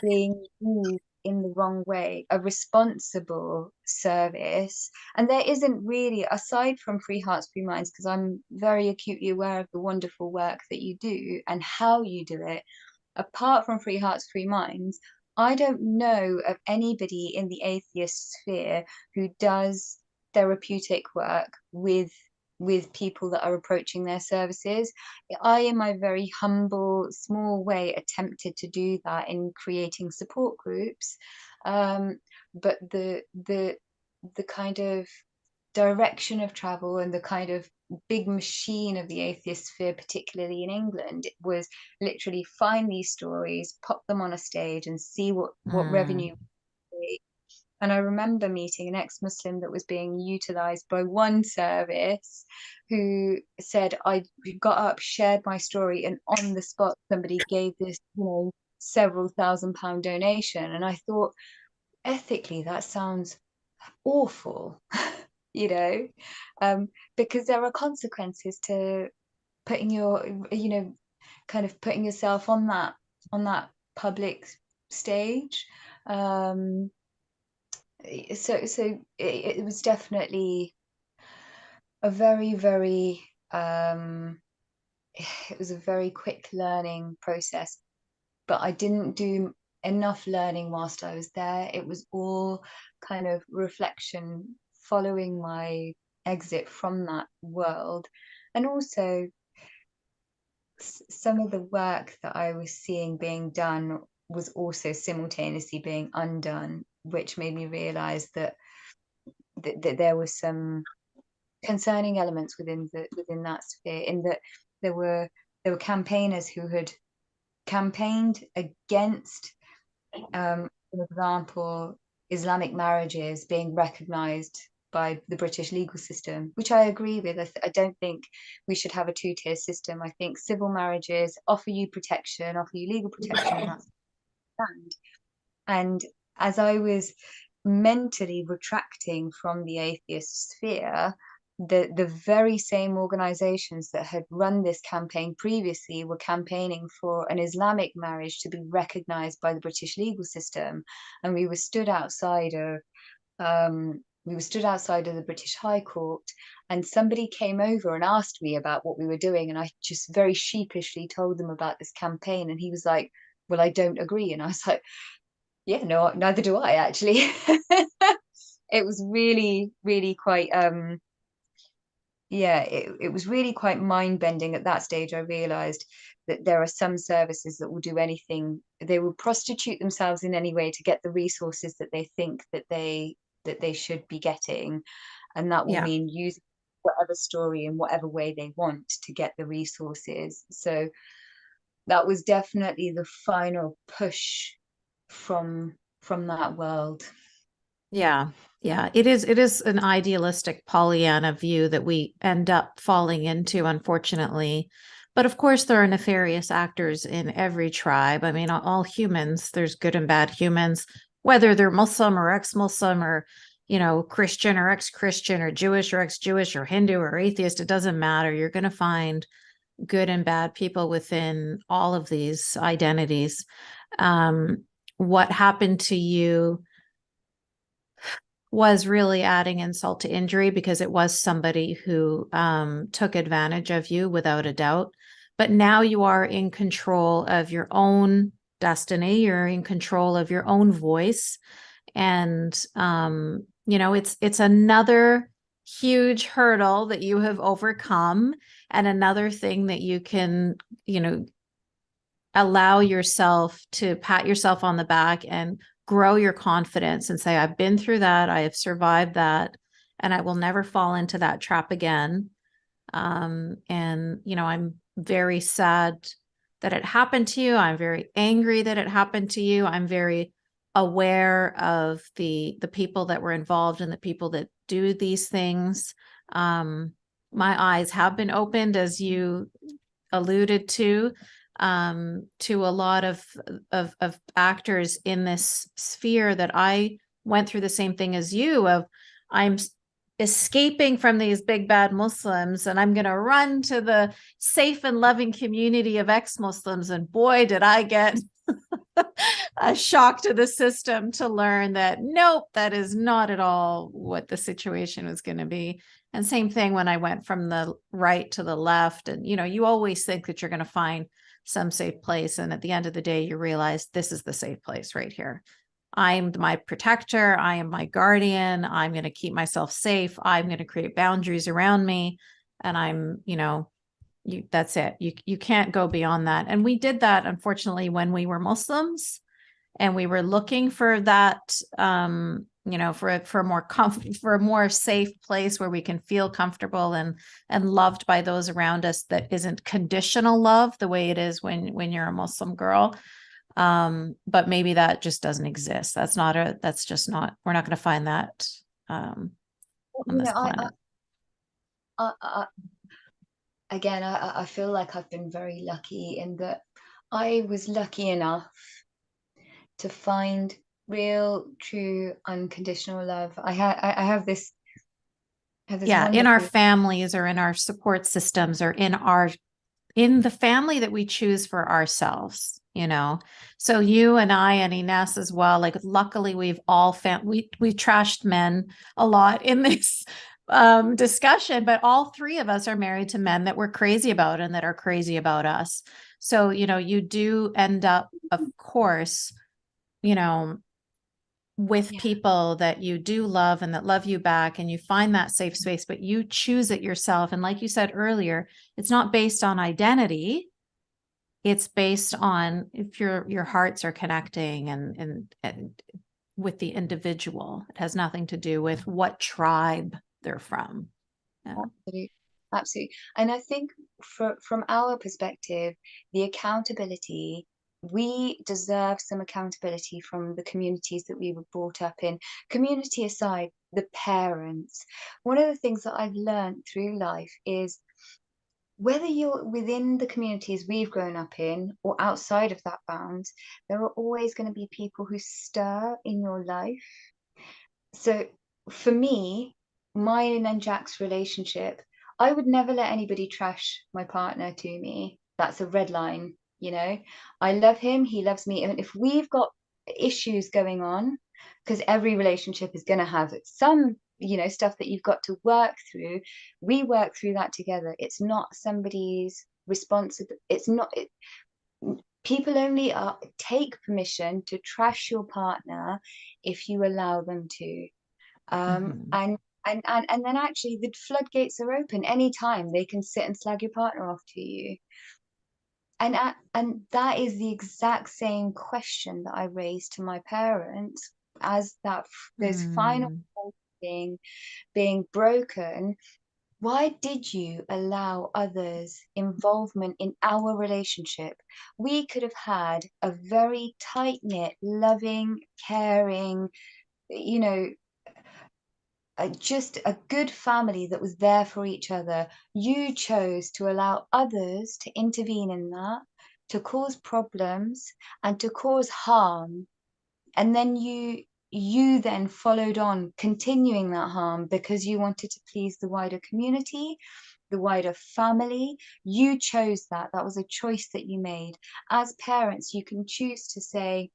being used in the wrong way, a responsible service. And there isn't really, aside from Free Hearts, Free Minds, because I'm very acutely aware of the wonderful work that you do and how you do it, apart from Free Hearts, Free Minds, I don't know of anybody in the atheist sphere who does therapeutic work with people that are approaching their services. I, in my very humble, small way, attempted to do that in creating support groups, but the kind of direction of travel and the kind of big machine of the atheist sphere, particularly in England, it was literally find these stories, pop them on a stage and see what revenue. And I remember meeting an ex-Muslim that was being utilized by one service who said, I got up, shared my story, and on the spot somebody gave this, you know, several £1,000 donation. And I thought, ethically, that sounds awful, you know, because there are consequences to putting your, you know, kind of putting yourself on that public stage. So it was definitely a very, very it was a very quick learning process, but I didn't do enough learning whilst I was there. It was all kind of reflection following my exit from that world, and also some of the work that I was seeing being done was also simultaneously being undone, which made me realize that there were some concerning elements within that sphere, in that there were campaigners who had campaigned against, for example, Islamic marriages being recognized by the British legal system, which I agree with. I don't think we should have a two-tier system. I think civil marriages offer you protection, offer you legal protection, and that's stand. And as I was mentally retracting from the atheist sphere, the very same organizations that had run this campaign previously were campaigning for an Islamic marriage to be recognized by the British legal system. And we were stood outside of the British High Court, and somebody came over and asked me about what we were doing, and I just very sheepishly told them about this campaign, and he was like, well, I don't agree. And I was like, yeah, no, neither do I, actually. It was really, really quite it was really quite mind-bending. At that stage I realized that there are some services that will do anything. They will prostitute themselves in any way to get the resources that they think that they should be getting, and that will mean using whatever story in whatever way they want to get the resources. So that was definitely the final push from that world. Yeah. It is an idealistic Pollyanna view that we end up falling into, unfortunately. But of course, there are nefarious actors in every tribe. I mean, all humans, there's good and bad humans, whether they're Muslim or ex-Muslim, or, you know, Christian or ex-Christian, or Jewish or ex-Jewish, or Hindu or atheist. It doesn't matter. You're going to find good and bad people within all of these identities. What happened to you was really adding insult to injury, because it was somebody who took advantage of you, without a doubt. But now you are in control of your own destiny. You're in control of your own voice. And, you know, it's another huge hurdle that you have overcome, and another thing that you can, you know, allow yourself to pat yourself on the back and grow your confidence and say, I've been through that, I have survived that, and I will never fall into that trap again. And, you know, I'm very sad that it happened to you. I'm very angry that it happened to you. I'm very aware of the people that were involved and the people that do these things. My eyes have been opened, as you alluded to a lot of actors in this sphere, that I went through the same thing as you, of I'm escaping from these big bad Muslims and I'm going to run to the safe and loving community of ex-Muslims. And boy, did I get a shock to the system to learn that, nope, that is not at all what the situation was going to be. And same thing when I went from the right to the left. And, you know, you always think that you're going to find some safe place. And at the end of the day, you realize this is the safe place right here. I'm my protector. I am my guardian. I'm going to keep myself safe. I'm going to create boundaries around me. And I'm, you know, that's it. You can't go beyond that. And we did that, unfortunately, when we were Muslims and we were looking for that you know, for a more for a more safe place where we can feel comfortable and loved by those around us, that isn't conditional love the way it is when you're a Muslim girl. But maybe that just doesn't exist. That's just not, we're not going to find that on this planet. Again, I feel like I've been very lucky in that I was lucky enough to find real, true, unconditional love. I have this yeah, in our families or in our support systems or in the family that we choose for ourselves, you know. So you and I and Ines as well, like luckily we've all we trashed men a lot in this discussion, but all three of us are married to men that we're crazy about and that are crazy about us. So, you know, you do end up, of course, you know, with people that you do love and that love you back, and you find that safe space, but you choose it yourself. And like you said earlier, it's not based on identity. It's based on if your hearts are connecting and with the individual. It has nothing to do with what tribe they're from. Yeah. Absolutely. And I think from our perspective, the accountability, we deserve some accountability from the communities that we were brought up in. Community aside, the parents. One of the things that I've learned through life is whether you're within the communities we've grown up in or outside of that bound, there are always going to be people who stir in your life. So for me, mine and Jack's relationship, I would never let anybody trash my partner to me. That's a red line, you know. I love him, he loves me. And if we've got issues going on, because every relationship is going to have some, you know, stuff that you've got to work through, we work through that together. It's not somebody's responsibility. It's not. People only take permission to trash your partner if you allow them to. And then actually the floodgates are open anytime. They can sit and slag your partner off to you. And that is the exact same question that I raised to my parents as those final being broken. Why did you allow others' involvement in our relationship? We could have had a very tight-knit, loving, caring, you know, just a good family that was there for each other. You chose to allow others to intervene in that, to cause problems and to cause harm. And then you then followed on continuing that harm because you wanted to please the wider community, the wider family. You chose that. That was a choice that you made. As parents, you can choose to say,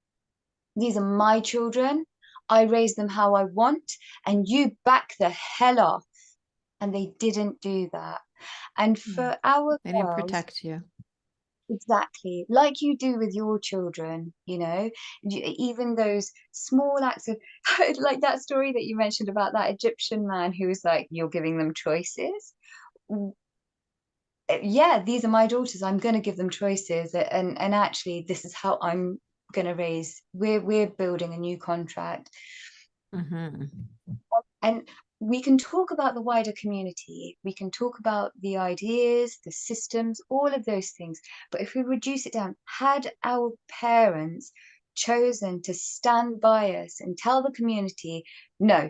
these are my children. I raise them how I want, and you back the hell off. And they didn't do that. And for our they didn't protect you. Exactly, like you do with your children, you know, even those small acts of, like that story that you mentioned about that Egyptian man who was like, you're giving them choices. Yeah, these are my daughters. I'm going to give them choices. And actually, this is how I'm going to raise. We're building a new contract. And we can talk about the wider community. We can talk about the ideas, the systems, all of those things. But if we reduce it down, had our parents chosen to stand by us and tell the community, no,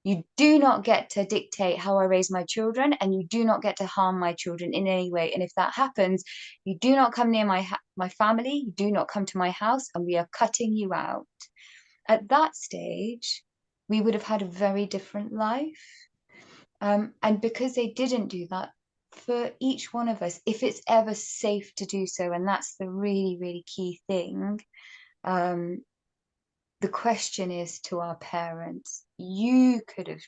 you do not get to dictate how I raise my children, and you do not get to harm my children in any way. And if that happens, you do not come near my family, you do not come to my house, and we are cutting you out. At that stage, we would have had a very different life. And because they didn't do that, for each one of us, if it's ever safe to do so, and that's the really, really key thing, the question is to our parents, you could have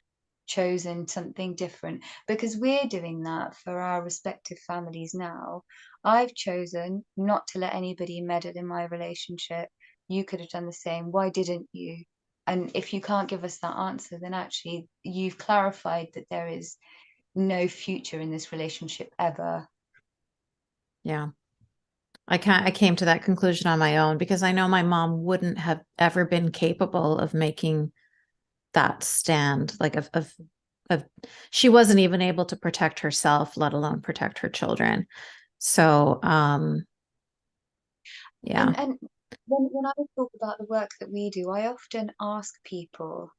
chosen something different, because we're doing that for our respective families now. I've chosen not to let anybody meddle in my relationship. You could have done the same. Why didn't you? And if you can't give us that answer, then actually you've clarified that there is no future in this relationship ever. Yeah. I came to that conclusion on my own because I know my mom wouldn't have ever been capable of making that stand, like of she wasn't even able to protect herself, let alone protect her children. So, yeah. And when I talk about the work that we do, I often ask people,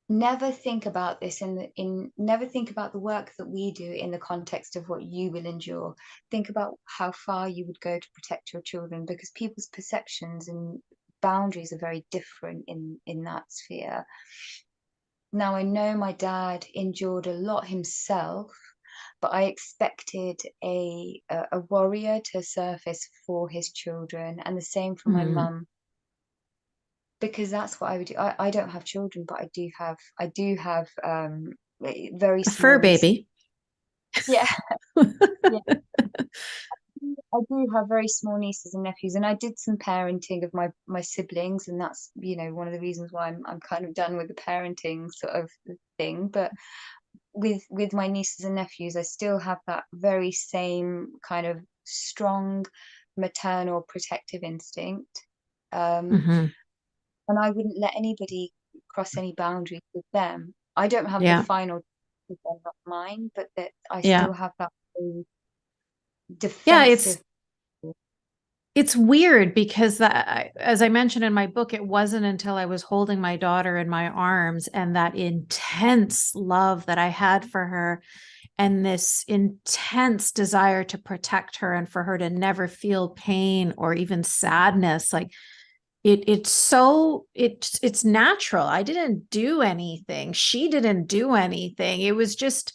never think about this never think about the work that we do in the context of what you will endure. Think about how far you would go to protect your children, because people's perceptions and boundaries are very different in that sphere. Now, I know my dad endured a lot himself, but I expected a warrior to surface for his children, and the same for my mum, because that's what I would do. I don't have children, but I do have very A small fur baby. Yeah. Yeah. I do have very small nieces and nephews, and I did some parenting of my siblings, and that's, you know, one of the reasons why I'm kind of done with the parenting sort of thing. But with my nieces and nephews, I still have that very same kind of strong maternal protective instinct. And I wouldn't let anybody cross any boundaries with them. I don't have the final decision, not mine, but that I still have that defensive. It's weird because that, as I mentioned in my book, it wasn't until I was holding my daughter in my arms and that intense love that I had for her and this intense desire to protect her and for her to never feel pain or even sadness. Like it's natural. I didn't do anything. She didn't do anything. It was just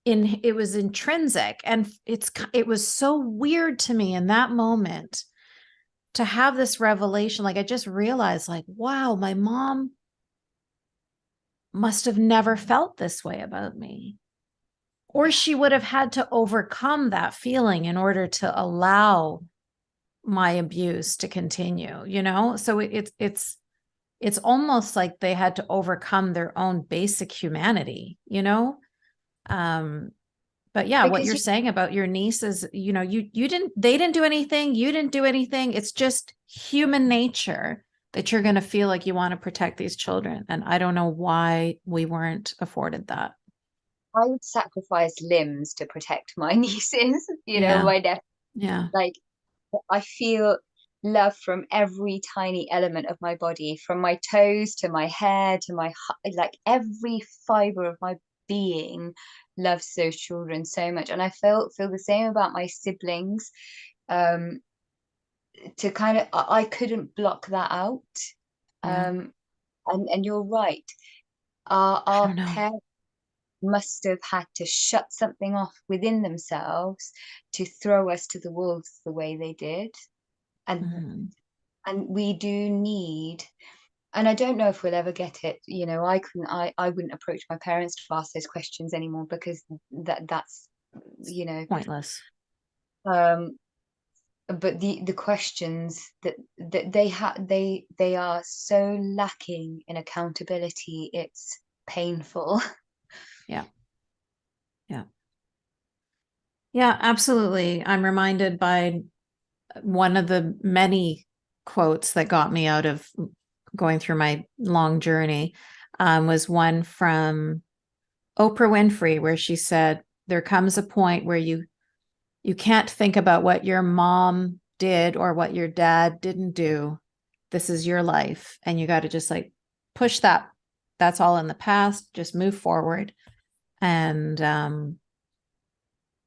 it was intrinsic. And it was so weird to me in that moment to have this revelation. Like I just realized, like, wow, my mom must have never felt this way about me. Or she would have had to overcome that feeling in order to allow my abuse to continue, you know? So it's almost like they had to overcome their own basic humanity, you know? But yeah, what you're saying about your niece is, you know, they didn't do anything. You didn't do anything. It's just human nature that you're going to feel like you want to protect these children. And I don't know why we weren't afforded that. I would sacrifice limbs to protect my nieces, you know, my nephew. Yeah. Like, I feel love from every tiny element of my body, from my toes to my hair to my, like every fiber of my being loves those children so much. And I feel the same about my siblings. To kind of, I couldn't block that out. And you're right. Our parents must have had to shut something off within themselves to throw us to the wolves the way they did. And we do need, and I don't know if we'll ever get it, you know, I wouldn't approach my parents to ask those questions anymore, because that's, you know, pointless. But the questions that they are so lacking in accountability, it's painful. Yeah, absolutely. I'm reminded by one of the many quotes that got me out of going through my long journey, was one from Oprah Winfrey, where she said, there comes a point where you can't think about what your mom did or what your dad didn't do. This is your life. And you got to just like push that. That's all in the past. Just move forward. And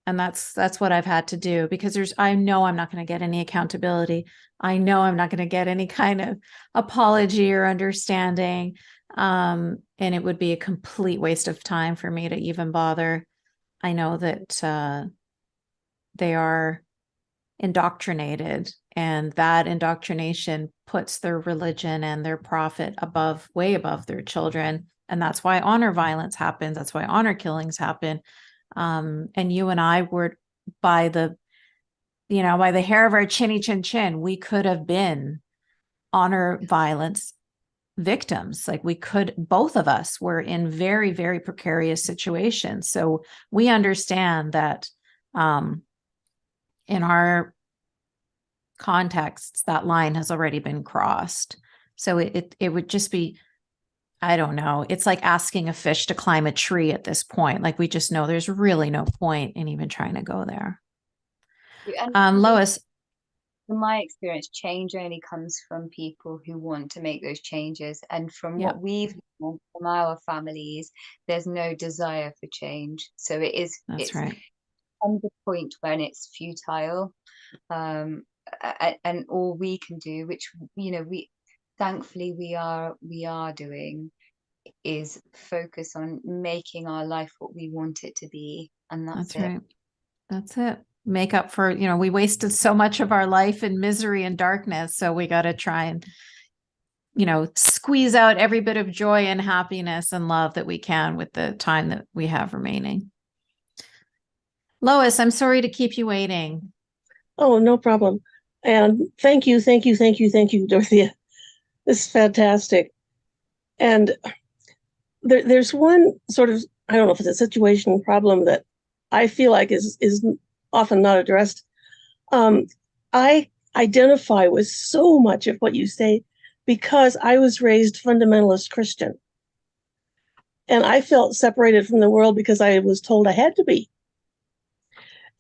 that's what I've had to do, because I know I'm not going to get any accountability. I know I'm not going to get any kind of apology or understanding. And it would be a complete waste of time for me to even bother. I know that they are indoctrinated, and that indoctrination puts their religion and their profit way above their children. And that's why honor violence happens. That's why honor killings happen. And you and I were by the hair of our chinny chin, we could have been honor violence victims. Like both of us were in very, very precarious situations. So we understand that, in our contexts, that line has already been crossed. So it would just be I don't know. It's like asking a fish to climb a tree at this point. Like we just know there's really no point in even trying to go there. Lois. From my experience, change only comes from people who want to make those changes. And from what we've learned from our families, there's no desire for change. So it's right. On the point when it's futile. And all we can do, which, thankfully we are doing, is focus on making our life what we want it to be. And that's it. Right. That's it. Make up for, we wasted so much of our life in misery and darkness. So we got to try and, squeeze out every bit of joy and happiness and love that we can with the time that we have remaining. Lois, I'm sorry to keep you waiting. Oh, no problem. And thank you, Dorothea. This is fantastic. And there's one sort of, I don't know if it's a situation problem that I feel like is often not addressed. I identify with so much of what you say because I was raised fundamentalist Christian. And I felt separated from the world because I was told I had to be.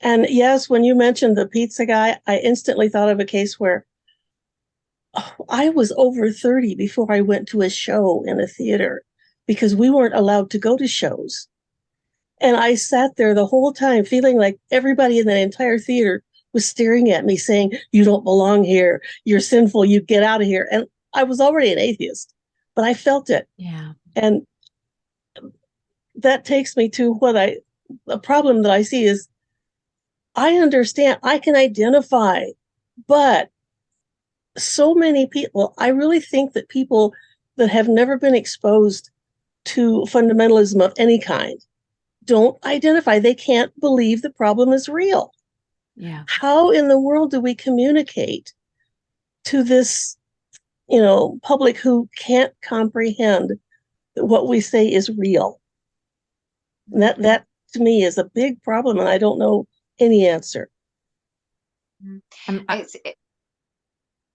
And yes, when you mentioned the pizza guy, I instantly thought of a case where I was over 30 before I went to a show in a theater because we weren't allowed to go to shows. And I sat there the whole time feeling like everybody in the entire theater was staring at me saying, you don't belong here. You're sinful. You get out of here. And I was already an atheist, but I felt it. Yeah. And that takes me to the problem that I see is I understand, I can identify, but so many people, I really think that people that have never been exposed to fundamentalism of any kind don't identify. They can't believe the problem is real. Yeah. How in the world do we communicate to this, public who can't comprehend that what we say is real? And that to me is a big problem, and I don't know any answer.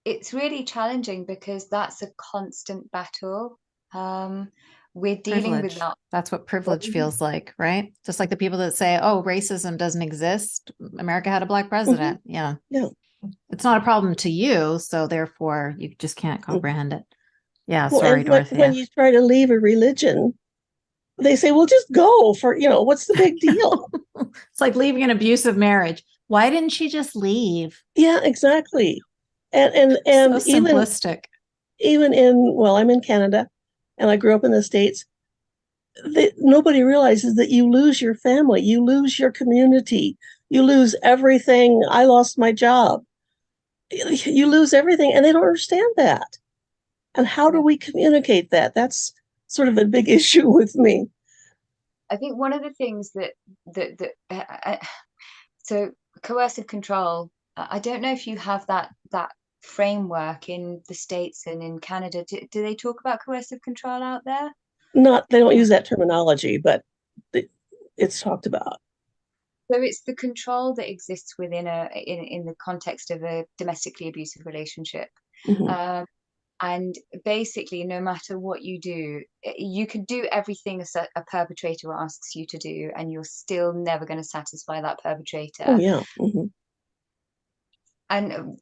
It's really challenging because that's a constant battle. We're dealing with that. That's what privilege feels like, right? Just like the people that say, oh, racism doesn't exist. America had a black president. Yeah. It's not a problem to you, so therefore you just can't comprehend it. Yeah, well, sorry, Dorothea. When you try to leave a religion, they say, well, just go for, what's the big deal? It's like leaving an abusive marriage. Why didn't she just leave? Yeah, exactly. And so simplistic. Even I'm in Canada and I grew up in the States. Nobody realizes that you lose your family, you lose your community, you lose everything. I lost my job. You lose everything, and they don't understand that. And how do we communicate that? That's sort of a big issue with me. I think one of the things so coercive control, I don't know if you have that framework in the States and in Canada. Do they talk about coercive control out there? They don't use that terminology, but it's talked about. So it's the control that exists within in the context of a domestically abusive relationship. Mm-hmm. And basically, no matter what you do, you can do everything a perpetrator asks you to do, and you're still never going to satisfy that perpetrator. Oh, yeah. Mm-hmm. And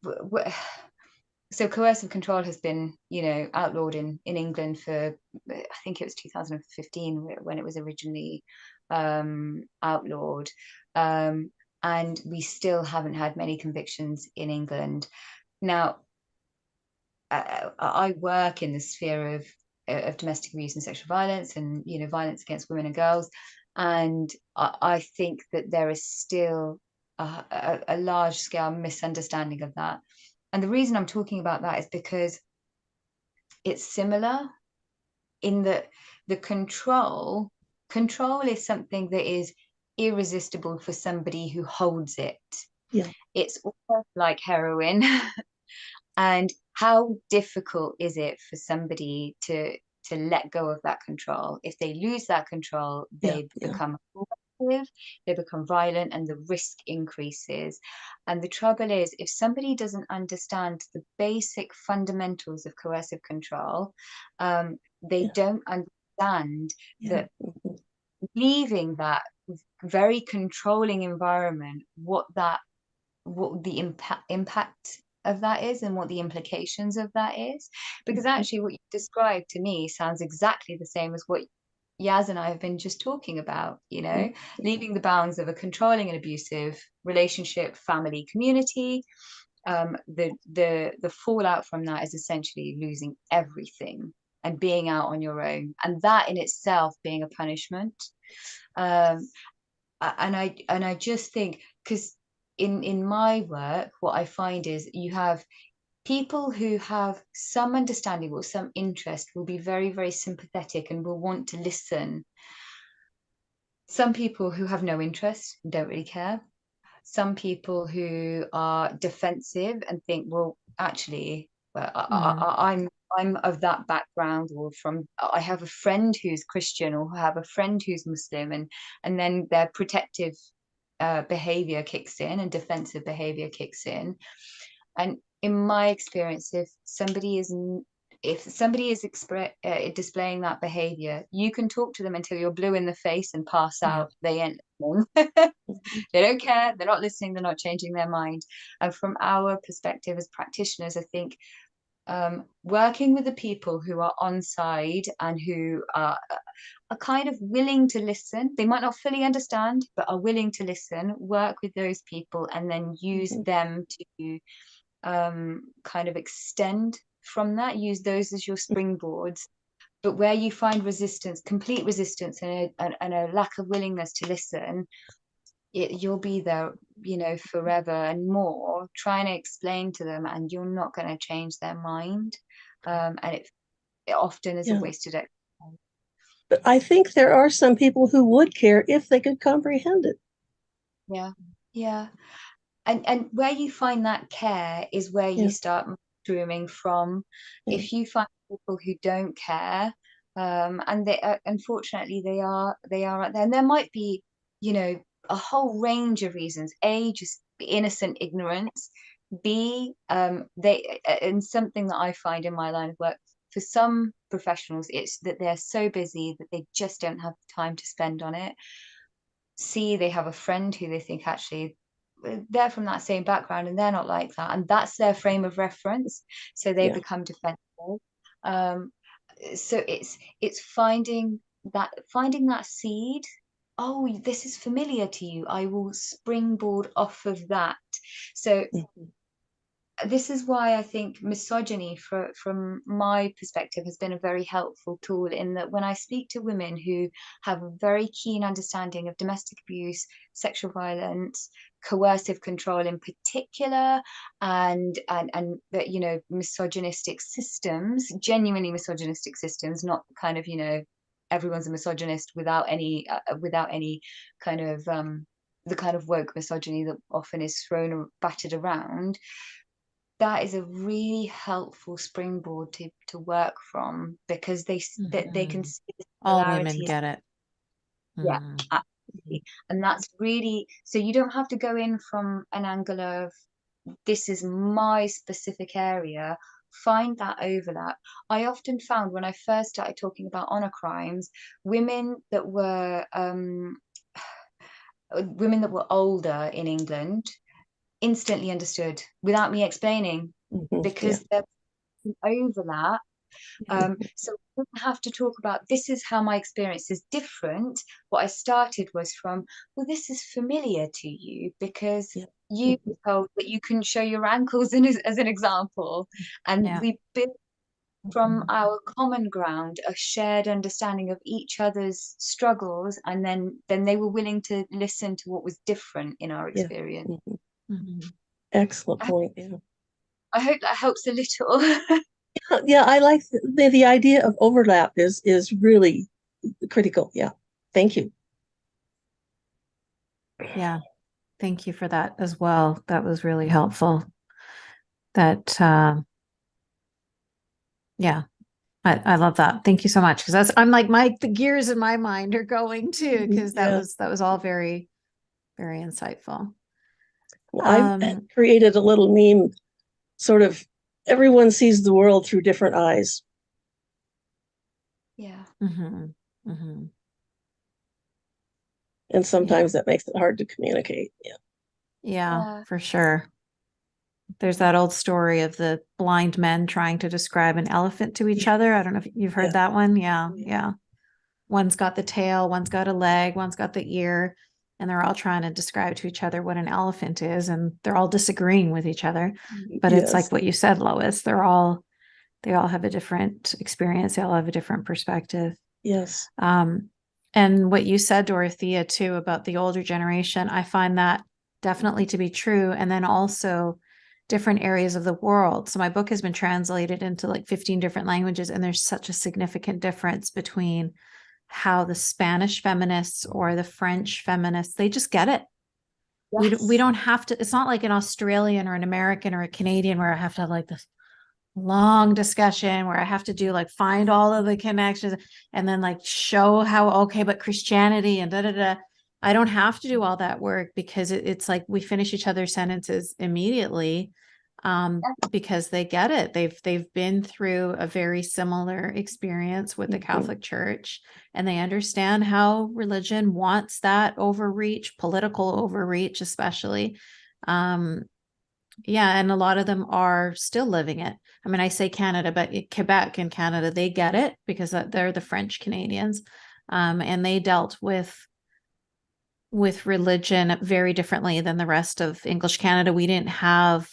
so coercive control has been, outlawed in England for, I think it was 2015 when it was originally outlawed. And we still haven't had many convictions in England. Now, I work in the sphere of domestic abuse and sexual violence and, violence against women and girls. And I think that there is still a large scale misunderstanding of that. And the reason I'm talking about that is because it's similar in that the control is something that is irresistible for somebody who holds it. Yeah. It's almost like heroin. And how difficult is it for somebody to let go of that control? If they lose that control, they become aggressive, they become violent, and the risk increases. And the trouble is, if somebody doesn't understand the basic fundamentals of coercive control, they don't understand that Mhm. leaving that very controlling environment, what the impact of that is and what the implications of that is. Because actually what you described to me sounds exactly the same as what Yaz and I have been just talking about, you know, leaving the bounds of a controlling and abusive relationship, family, community. The fallout from that is essentially losing everything and being out on your own, and that in itself being a punishment. And I just think, because in my work, what I find is you have people who have some understanding or some interest will be very, very sympathetic and will want to listen. Some people who have no interest and don't really care. Some people who are defensive and think, well, actually, I'm of that background, or I have a friend who's Christian, or I have a friend who's Muslim, and then their protective behavior kicks in and defensive behavior kicks in. And in my experience, if somebody is displaying that behavior, you can talk to them until you're blue in the face and pass out. They ain't listening. They don't care, they're not listening, they're not changing their mind. And from our perspective as practitioners, I think working with the people who are on side and who are kind of willing to listen, they might not fully understand, but are willing to listen, work with those people and then use them to kind of extend from that, use those as your springboards. But where you find resistance, complete resistance, and a lack of willingness to listen, you'll be there, you know, forever and more trying to explain to them, and you're not going to change their mind. And it often is a wasted exercise. But I think there are some people who would care if they could comprehend it. Yeah. And where you find that care is where you start mushrooming from. If you find people who don't care, and they unfortunately they are out there, and there might be, you know, a whole range of reasons. A, just innocent ignorance. B, they and something that I find in my line of work, for some professionals, it's that they're so busy that they just don't have time to spend on it. C, they have a friend who they think actually they're from that same background and they're not like that, and that's their frame of reference, so they become defensive. So it's finding that seed. Oh, this is familiar to you, I will springboard off of that. So this is why I think misogyny, from my perspective, has been a very helpful tool, in that when I speak to women who have a very keen understanding of domestic abuse, sexual violence, coercive control in particular, and that, you know, misogynistic systems, genuinely misogynistic systems, not kind of, you know, everyone's a misogynist without any kind of the kind of woke misogyny that often is thrown or battered around. That is a really helpful springboard to work from, because they can see the all women get it. Yeah, absolutely. And that's really, so you don't have to go in from an angle of this is my specific area. Find that overlap. I often found when I first started talking about honor crimes, women that were older in England instantly understood without me explaining, because there's an overlap. So we don't have to talk about this is how my experience is different. What I started was from, well, this is familiar to you because you were told that you couldn't show your ankles as an example, and we built from our common ground a shared understanding of each other's struggles, and then they were willing to listen to what was different in our experience. Excellent point. I hope that helps a little. I like the idea of overlap is really critical. Thank you. Thank you for that as well. That was really helpful. That I love that. Thank you so much, because I'm like the gears in my mind are going too, because that was all very, very insightful. Well, I've created a little meme, sort of, everyone sees the world through different eyes. Mm-hmm. Mm-hmm. And sometimes that makes it hard to communicate. Yeah. Yeah, Yeah. for sure. There's that old story of the blind men trying to describe an elephant to each other. I don't know if you've heard that one. Yeah, yeah. One's got the tail, one's got a leg, one's got the ear, and they're all trying to describe to each other what an elephant is, and they're all disagreeing with each other. But it's like what you said, Lois. They all have a different experience. They all have a different perspective. Yes. And what you said, Dorothea, too, about the older generation, I find that definitely to be true. And then also different areas of the world. So my book has been translated into like 15 different languages, and there's such a significant difference between how the Spanish feminists or the French feminists, they just get it. Yes. We don't have to, it's not like an Australian or an American or a Canadian where I have to have like this long discussion where I have to do like find all of the connections and then like show how, okay, but Christianity and I don't have to do all that work because it's like we finish each other's sentences immediately because they get it. They've been through a very similar experience with the Catholic Church, and they understand how religion wants that overreach, political overreach, especially. Yeah, and a lot of them are still living it. I mean, I say Canada, but Quebec and Canada, they get it because they're the French Canadians, and they dealt with religion very differently than the rest of English Canada. We didn't have,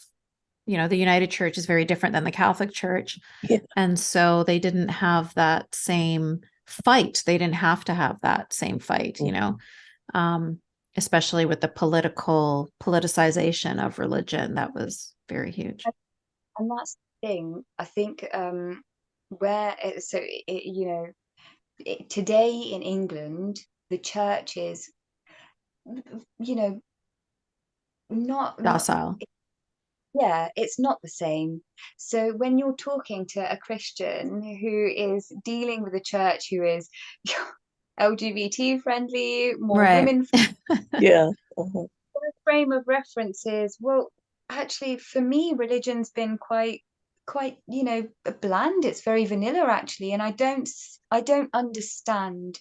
the United Church is very different than the Catholic Church. Yeah. And so they didn't have that same fight. They didn't have to have that same fight, especially with the politicization of religion. That was very huge. And that's the thing, I think, today in England, the church is, not Docile. Yeah, it's not the same. So when you're talking to a Christian who is dealing with a church who is LGBT friendly, more Right. women Yeah. the frame of reference is, well, actually, for me, religion's been quite, bland. It's very vanilla, actually, and I don't understand.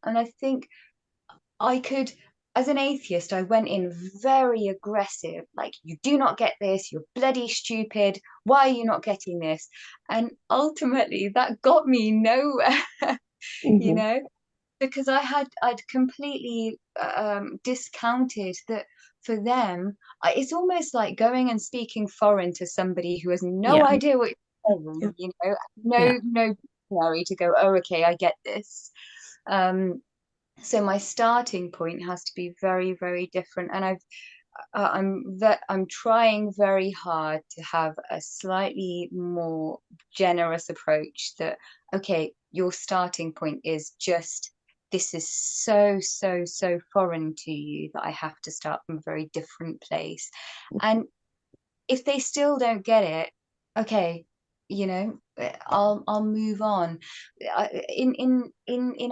And I think I could, as an atheist, I went in very aggressive, like, you do not get this, you're bloody stupid, why are you not getting this? And ultimately that got me nowhere, because I'd completely discounted that for them. It's almost like going and speaking foreign to somebody who has no idea what you're saying, no dictionary to go, oh, okay, I get this. So my starting point has to be very, very different, and I'm trying very hard to have a slightly more generous approach. That, okay, your starting point is just, this is so foreign to you that I have to start from a very different place. And if they still don't get it, okay, I'll move on. In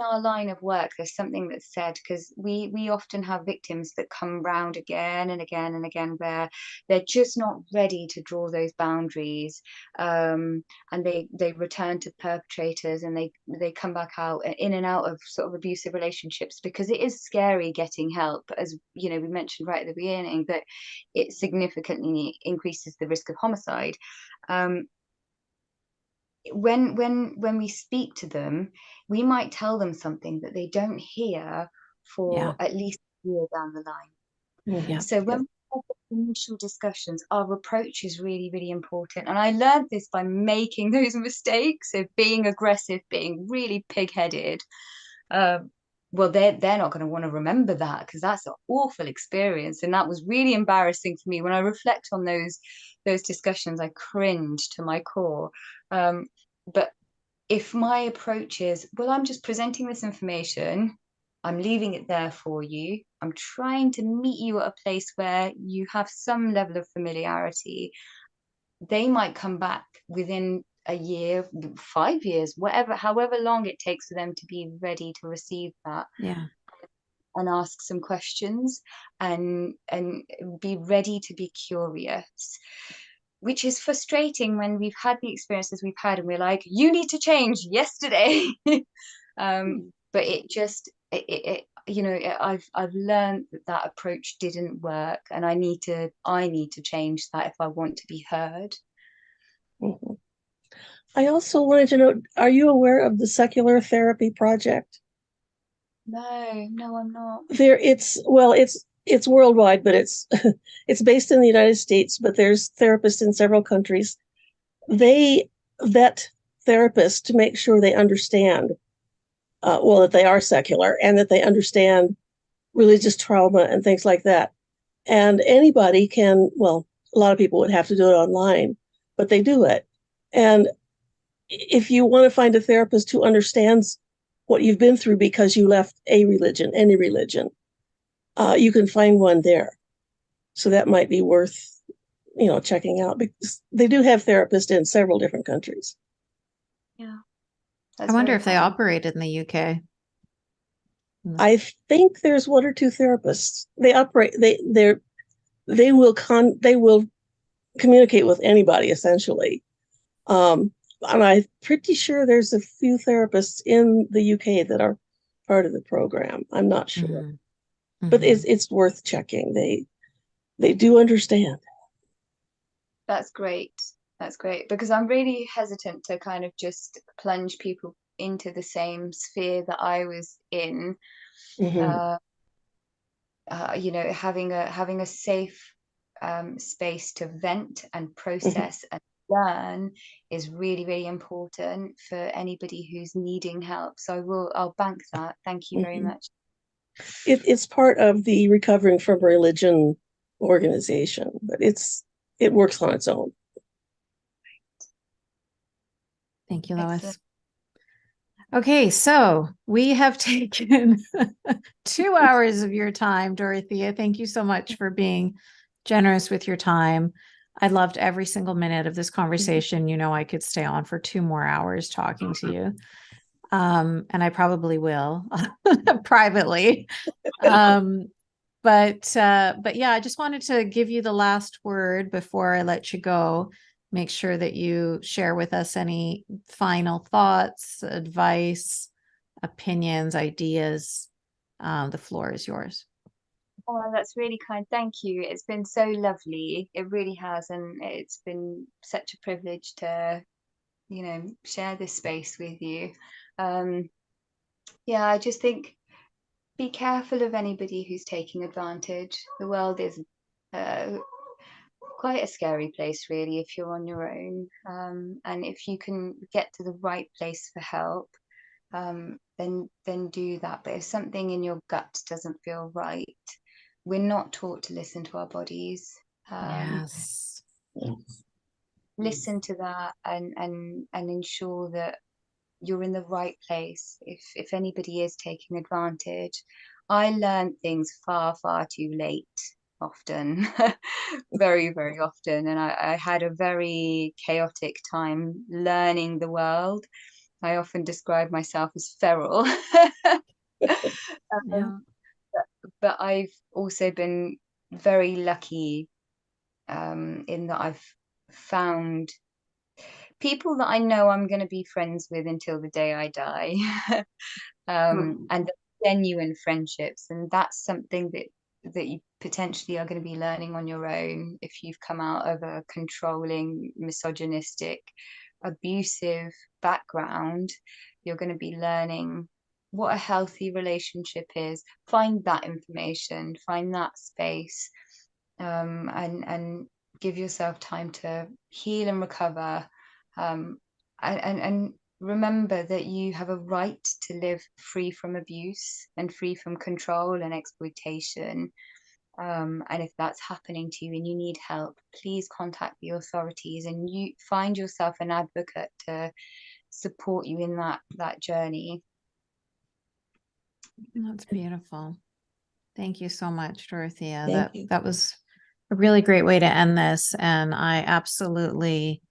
our line of work, there's something that's said, because we often have victims that come round again and again and again, where they're just not ready to draw those boundaries, and they return to perpetrators, and they come back out in and out of sort of abusive relationships, because it is scary getting help, as we mentioned right at the beginning, that it significantly increases the risk of homicide. When we speak to them, we might tell them something that they don't hear for at least a year down the line. So when we have the initial discussions, our approach is really, really important. And I learned this by making those mistakes of being aggressive, being really pig-headed. Well, they're not going to want to remember that, because that's an awful experience, and that was really embarrassing for me. When I reflect on those discussions, I cringe to my core. But if my approach is, well, I'm just presenting this information, I'm leaving it there for you, I'm trying to meet you at a place where you have some level of familiarity, they might come back within a year, 5 years, however long it takes for them to be ready to receive that. And ask some questions and be ready to be curious, which is frustrating when we've had the experiences we've had and we're like, you need to change yesterday. But it just, you know, I've learned that approach didn't work, and I need to change that if I want to be heard. Mm-hmm. I also wanted to know, are you aware of the Secular Therapy Project? No, I'm not. It's worldwide, but it's it's based in the United States, but there's therapists in several countries. They vet therapists to make sure they understand, that they are secular and that they understand religious trauma and things like that. And anybody can, well, a lot of people would have to do it online, but they do it. And if you want to find a therapist who understands what you've been through because you left a religion, any religion, you can find one there. So that might be worth, checking out, because they do have therapists in several different countries. Yeah. I wonder if they operate in the UK. I think there's one or two therapists. They operate. They will communicate with anybody essentially. And I'm pretty sure there's a few therapists in the UK that are part of the program. I'm not sure, Mm-hmm. but it's worth checking. They do understand. That's great. That's great, because I'm really hesitant to kind of just plunge people into the same sphere that I was in. Mm-hmm. Having a safe space to vent and process and learn is really, really important for anybody who's needing help. So I'll bank that. Thank you very much. It's part of the Recovering from Religion organization, but it works on its own. Thank you, Lois. Okay, so we have taken 2 hours of your time, Dorothea. Thank you so much for being generous with your time. I loved every single minute of this conversation. I could stay on for 2 more hours talking to you. And I probably will privately. But yeah, I just wanted to give you the last word before I let you go. Make sure that you share with us any final thoughts, advice, opinions, ideas. The floor is yours. Oh, that's really kind. Thank you. It's been so lovely. It really has. And it's been such a privilege to, share this space with you. Yeah, I just think be careful of anybody who's taking advantage. The world is quite a scary place, really, if you're on your own. And if you can get to the right place for help, then do that. But if something in your gut doesn't feel right, we're not taught to listen to our bodies. Yes. Listen to that and ensure that you're in the right place. If anybody is taking advantage, I learned things far too late, often. Very, very often, and I had a very chaotic time learning the world. I often describe myself as feral. But I've also been very lucky in that I've found people that I know I'm going to be friends with until the day I die. And genuine friendships, and that's something that you potentially are going to be learning on your own if you've come out of a controlling, misogynistic, abusive background. You're going to be learning what a healthy relationship is. Find that information, find that space, and give yourself time to heal and recover, and remember that you have a right to live free from abuse and free from control and exploitation. And if that's happening to you and you need help, please contact the authorities, and you find yourself an advocate to support you in that journey. That's beautiful. Thank you so much, Dorothea. Thank you. That was a really great way to end this. And I absolutely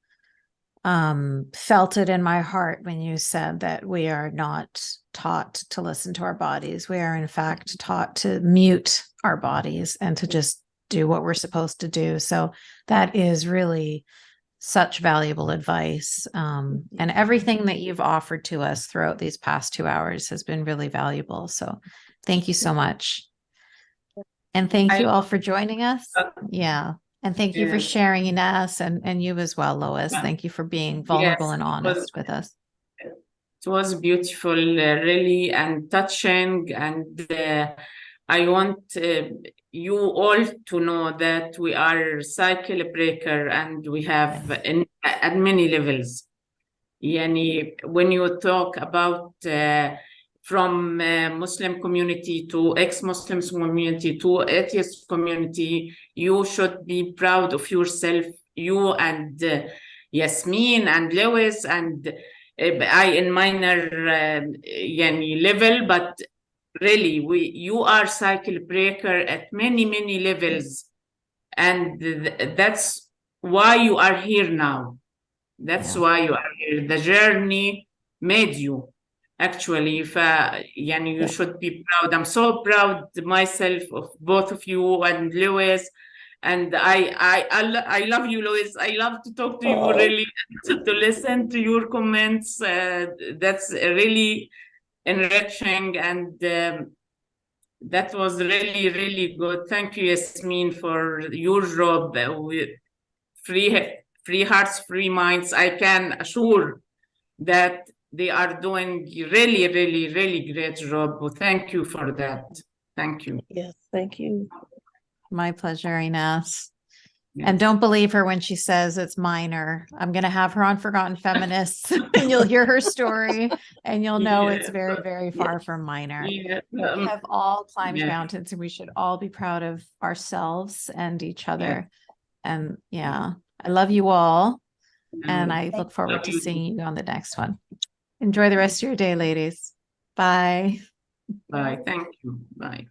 felt it in my heart when you said that we are not taught to listen to our bodies. We are in fact taught to mute our bodies and to just do what we're supposed to do. So that is really such valuable advice. And everything that you've offered to us throughout these past 2 hours has been really valuable. So thank you so much. And thank you all for joining us. Yeah. And thank you for sharing, Ines, and you as well, Lois. Thank you for being vulnerable and honest with us. It was beautiful, really, and touching. And I want you all to know that we are cycle breaker, and we have at many levels. Yani, when you talk about from Muslim community to ex-Muslim community to atheist community, you should be proud of yourself, you and Yasmine and Lewis and I in minor yani level, but really you are cycle breaker at many levels, and that's why you are here now. That's why you are here. The journey made you. Actually, yani you should be proud. I'm so proud myself of both of you and Lewis. And I love you, Lewis. I love to talk to you, really, to listen to your comments. That's really enriching, and that was really good. Thank you, Yasmine, for your job with free hearts, free minds. I can assure that they are doing really great job. Well, thank you for that. Thank you. Yes, thank you. My pleasure, Ines. Yes. And don't believe her when she says it's minor. I'm going to have her on Forgotten Feminists and you'll hear her story and you'll know it's very far from minor. We have all climbed mountains, and we should all be proud of ourselves and each other. And I love you all. And I look forward to seeing you on the next one. Enjoy the rest of your day, ladies. Bye. Bye. Thank you. Bye.